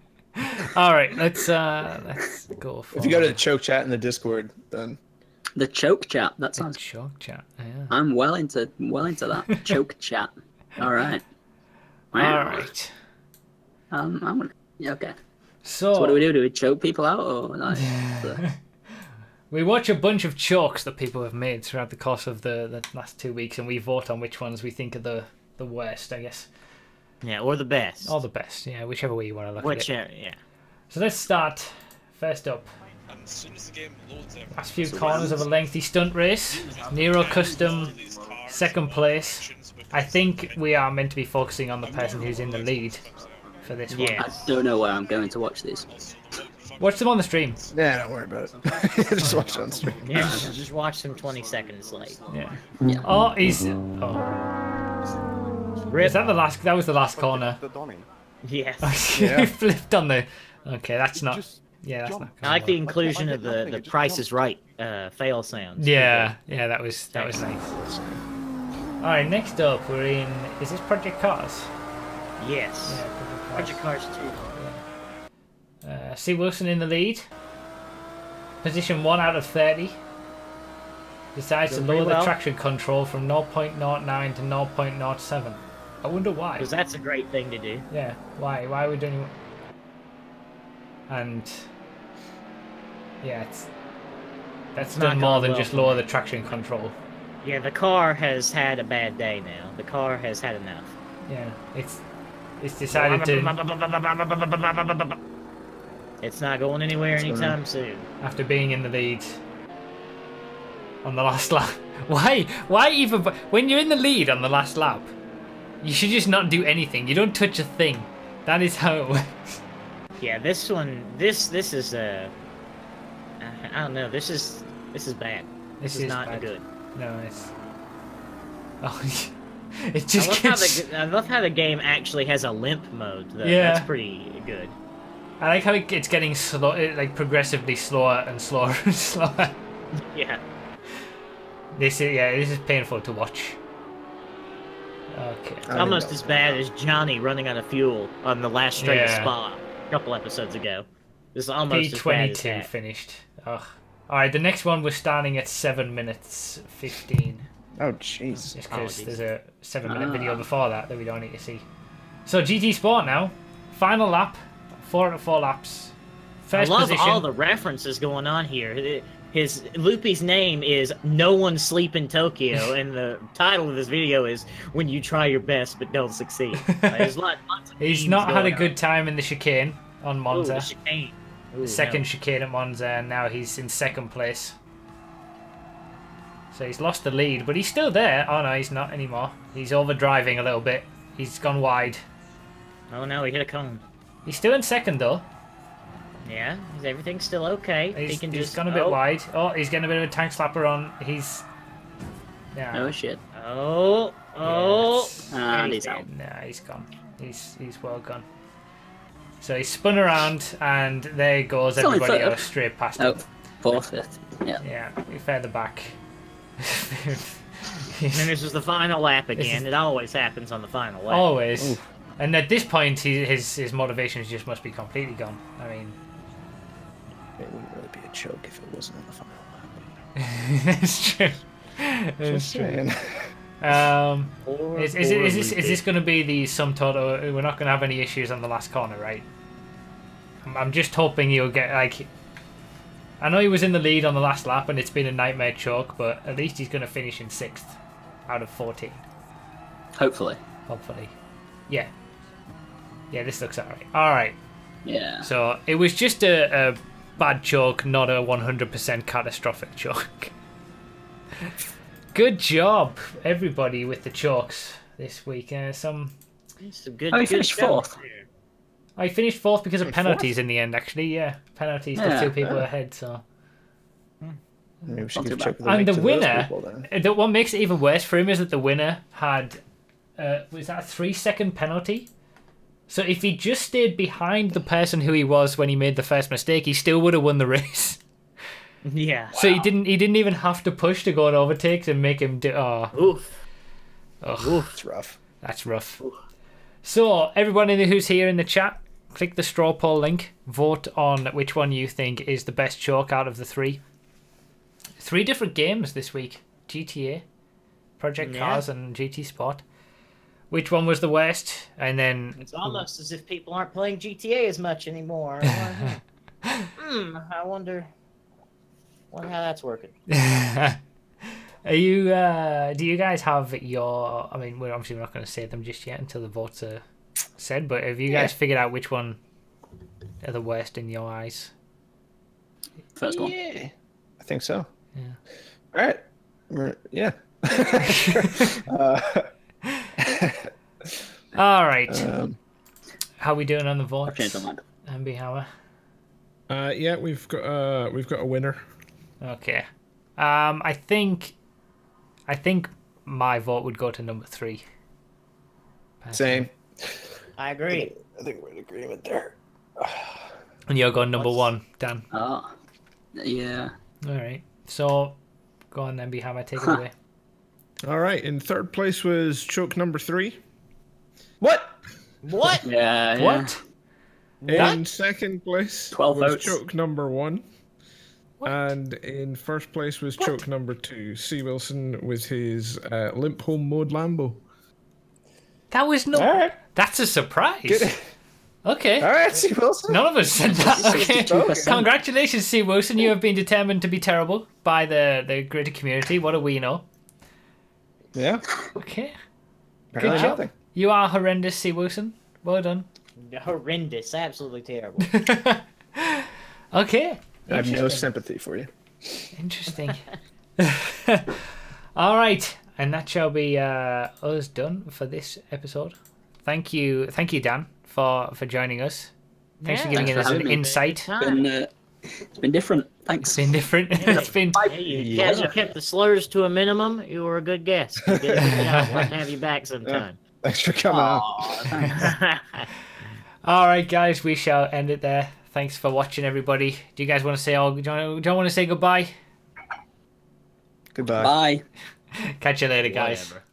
Speaker 1: All right, let's go for
Speaker 3: If you go to the choke chat in the Discord, then
Speaker 4: The choke chat. That sounds.
Speaker 1: choke chat. Yeah.
Speaker 4: I'm well into that choke chat. All right. Wow.
Speaker 1: All right.
Speaker 4: I'm gonna. Yeah, okay.
Speaker 1: So,
Speaker 4: So what do we do? Do we choke people out or like?
Speaker 1: we watch a bunch of chokes that people have made throughout the course of the last 2 weeks, and we vote on which ones we think are the worst, I guess.
Speaker 2: Yeah, or the best.
Speaker 1: Or the best, yeah, whichever way you want to look at it.
Speaker 2: Whichever, yeah.
Speaker 1: So let's start. First up, last few corners of a lengthy stunt race. Nero Custom, second place. I think we are meant to be focusing on the person who's in the lead for this one.
Speaker 2: Yeah.
Speaker 4: I don't know where I'm going to watch these.
Speaker 1: Watch them on the stream.
Speaker 3: yeah, don't worry about it. Just watch it on stream.
Speaker 2: Yeah, just watch them 20 seconds late.
Speaker 1: Yeah.
Speaker 4: Yeah.
Speaker 1: Oh, he's. Oh. Is that the last? That was the last corner.
Speaker 2: Yes.
Speaker 3: Yeah.
Speaker 1: He flipped on the. Okay, that's not. Yeah, that's not.
Speaker 2: I like the inclusion of the Price is Right fail sounds.
Speaker 1: Yeah, yeah, that was nice. All right, next up we're in. Is this Project Cars?
Speaker 2: Yes.
Speaker 1: Yeah,
Speaker 2: Project Cars 2.
Speaker 1: C. Wilson in the lead. Position 1 out of 30. Decides to
Speaker 2: Doing
Speaker 1: lower
Speaker 2: really
Speaker 1: the
Speaker 2: well.
Speaker 1: traction control from 0.09 to 0.07. I wonder why.
Speaker 2: Because that's a great thing to do.
Speaker 1: Yeah, why? Why are we doing? And yeah, that's
Speaker 2: not
Speaker 1: done more
Speaker 2: going
Speaker 1: than
Speaker 2: well
Speaker 1: just
Speaker 2: for
Speaker 1: lower
Speaker 2: me.
Speaker 1: the traction control.
Speaker 2: Yeah, the car has had a bad day now. The car has had enough.
Speaker 1: Yeah, it's decided to,
Speaker 2: It's not going anywhere anytime soon.
Speaker 1: after being in the lead on the last lap. Why even when you're in the lead on the last lap, you should just not do anything. You don't touch a thing. That is how it works.
Speaker 2: Yeah, this one, this is I don't know. This is bad. This is not
Speaker 1: bad.
Speaker 2: good.
Speaker 1: No, it's. Oh, it just gets.
Speaker 2: I love how the game actually has a limp mode. Though.
Speaker 1: Yeah.
Speaker 2: That's pretty good.
Speaker 1: I like how it's getting slow, like progressively slower and slower and slower.
Speaker 2: Yeah.
Speaker 1: This is painful to watch. Okay.
Speaker 2: It's almost as bad as Johnny running out of fuel on the last straight of Spa a couple episodes ago. This is almost as bad as
Speaker 1: P22
Speaker 2: that.
Speaker 1: finished. Ugh. Alright, the next one we're starting at 7 minutes 15.
Speaker 3: Oh, jeez.
Speaker 1: Just because
Speaker 2: jeez.
Speaker 1: there's a 7-minute video before that we don't need to see. So GT Sport now. Final lap. 4 out of 4 laps. First
Speaker 2: I love
Speaker 1: position.
Speaker 2: all the references going on here. His Loopy's name is No One Sleep in Tokyo, and the title of this video is When You Try Your Best But Don't Succeed. There's lots of
Speaker 1: He's
Speaker 2: memes
Speaker 1: not had a
Speaker 2: going
Speaker 1: good time in the chicane on
Speaker 2: on. Ooh,
Speaker 1: Monza.
Speaker 2: the chicane. Ooh,
Speaker 1: Second
Speaker 2: no.
Speaker 1: chicane at Monza, and now he's in second place. So he's lost the lead, but he's still there. Oh no, he's not anymore. He's overdriving a little bit. He's gone wide.
Speaker 2: Oh no, he hit a cone.
Speaker 1: He's still in second though.
Speaker 2: Yeah, everything's still okay. He can
Speaker 1: He's
Speaker 2: just
Speaker 1: gone a bit wide. Oh, he's getting a bit of a tank slapper on. He's... Yeah.
Speaker 4: Oh shit.
Speaker 2: Oh.
Speaker 1: Yes.
Speaker 4: And he's out.
Speaker 1: Nah, he's gone. He's well gone. So he spun around, and there goes
Speaker 4: It's only
Speaker 1: everybody
Speaker 4: third.
Speaker 1: else straight past
Speaker 4: Oh,
Speaker 1: him.
Speaker 4: fourth, fifth. Yeah.
Speaker 1: Yeah, he further back.
Speaker 2: And this is the final lap again. It always happens on the final lap.
Speaker 1: Always. Oof. And at this point, his motivations just must be completely gone. I mean...
Speaker 3: It wouldn't really be a choke if it wasn't on the final lap.
Speaker 1: It's true. It's true.
Speaker 3: Saying.
Speaker 1: Is this going to be the sum total? We're not going to have any issues on the last corner, right? I'm just hoping he'll get, like... I know he was in the lead on the last lap and it's been a nightmare choke, but at least he's going to finish in 6th. out of 14.
Speaker 4: Hopefully.
Speaker 1: Hopefully. Yeah. Yeah, this looks alright. Alright.
Speaker 4: Yeah.
Speaker 1: So, it was just a bad choke, not a 100% catastrophic choke. Good job, everybody, with the chokes this week.
Speaker 2: Some good.
Speaker 4: Oh, you finished fourth.
Speaker 1: I finished fourth because of penalties in the end, actually. Yeah, penalties to 2 people ahead. So.
Speaker 3: Maybe we should give
Speaker 1: And the winner, what makes it even worse for him is that the winner had, was that a 3-second penalty? So if he just stayed behind the person who he was when he made the first mistake, he still would have won the race.
Speaker 2: Yeah.
Speaker 1: So he didn't even have to push to go and overtake and make him do. Oh.
Speaker 2: Oof.
Speaker 1: Oh.
Speaker 3: That's rough.
Speaker 1: That's rough. Oof. So everyone who's here in the chat, click the straw poll link. Vote on which one you think is the best choke out of the 3. 3 different games this week. GTA, Project Cars, and GT Sport. Which one was the worst? And then
Speaker 2: it's almost as if people aren't playing GTA as much anymore. I wonder how that's working.
Speaker 1: Are you? Do you guys have your? I mean, we're obviously not going to say them just yet until the votes are said. But have you guys figured out which one are the worst in your eyes?
Speaker 4: First one.
Speaker 3: Yeah, I think so.
Speaker 1: Yeah.
Speaker 3: All right. Yeah.
Speaker 1: All right. How are we doing on the votes?
Speaker 4: I've changed my mind.
Speaker 1: MB Hauer.
Speaker 5: Yeah, we've got a winner.
Speaker 1: Okay. I think my vote would go to number 3.
Speaker 3: Same.
Speaker 2: I agree.
Speaker 3: I think we're in agreement there.
Speaker 1: And you're going number 1, Dan.
Speaker 4: Oh, yeah.
Speaker 1: All right. So, go on, MB Hammer, take it away.
Speaker 5: All right. In third place was choke number 3.
Speaker 3: What?
Speaker 4: Yeah.
Speaker 1: What?
Speaker 5: In second place
Speaker 4: 12
Speaker 5: was
Speaker 4: votes.
Speaker 5: choke number 1. And in first place was choke number 2. C. Wilson with his limp home mode Lambo.
Speaker 1: That was no.
Speaker 3: Right.
Speaker 1: That's a surprise.
Speaker 3: Good.
Speaker 1: Okay.
Speaker 3: All right, C. Wilson.
Speaker 1: None of us said that. Okay.
Speaker 4: 62%.
Speaker 1: Congratulations, C. Wilson. You have been determined to be terrible by the greater community. What do we know?
Speaker 3: Yeah.
Speaker 1: Okay.
Speaker 3: Apparently
Speaker 1: Good job.
Speaker 3: nothing.
Speaker 1: You are horrendous, C. Wilson. Well done.
Speaker 2: Horrendous. Absolutely terrible.
Speaker 1: Okay.
Speaker 3: I have no sympathy for you.
Speaker 1: Interesting. All right, and that shall be us done for this episode. Thank you, Dan, for joining us. Thanks for giving us an insight.
Speaker 4: It's been different. Thanks.
Speaker 1: It's been different. It's been.
Speaker 2: Hey, you kept the slurs to a minimum. You were a good guest. You did a good job. I'd like to have you back sometime.
Speaker 3: Thanks for coming on.
Speaker 1: All right, guys, we shall end it there. Thanks for watching, everybody. Do you guys want to say? Do you want to say goodbye?
Speaker 3: Goodbye.
Speaker 4: Bye.
Speaker 1: Catch you later, guys.
Speaker 2: Whatever.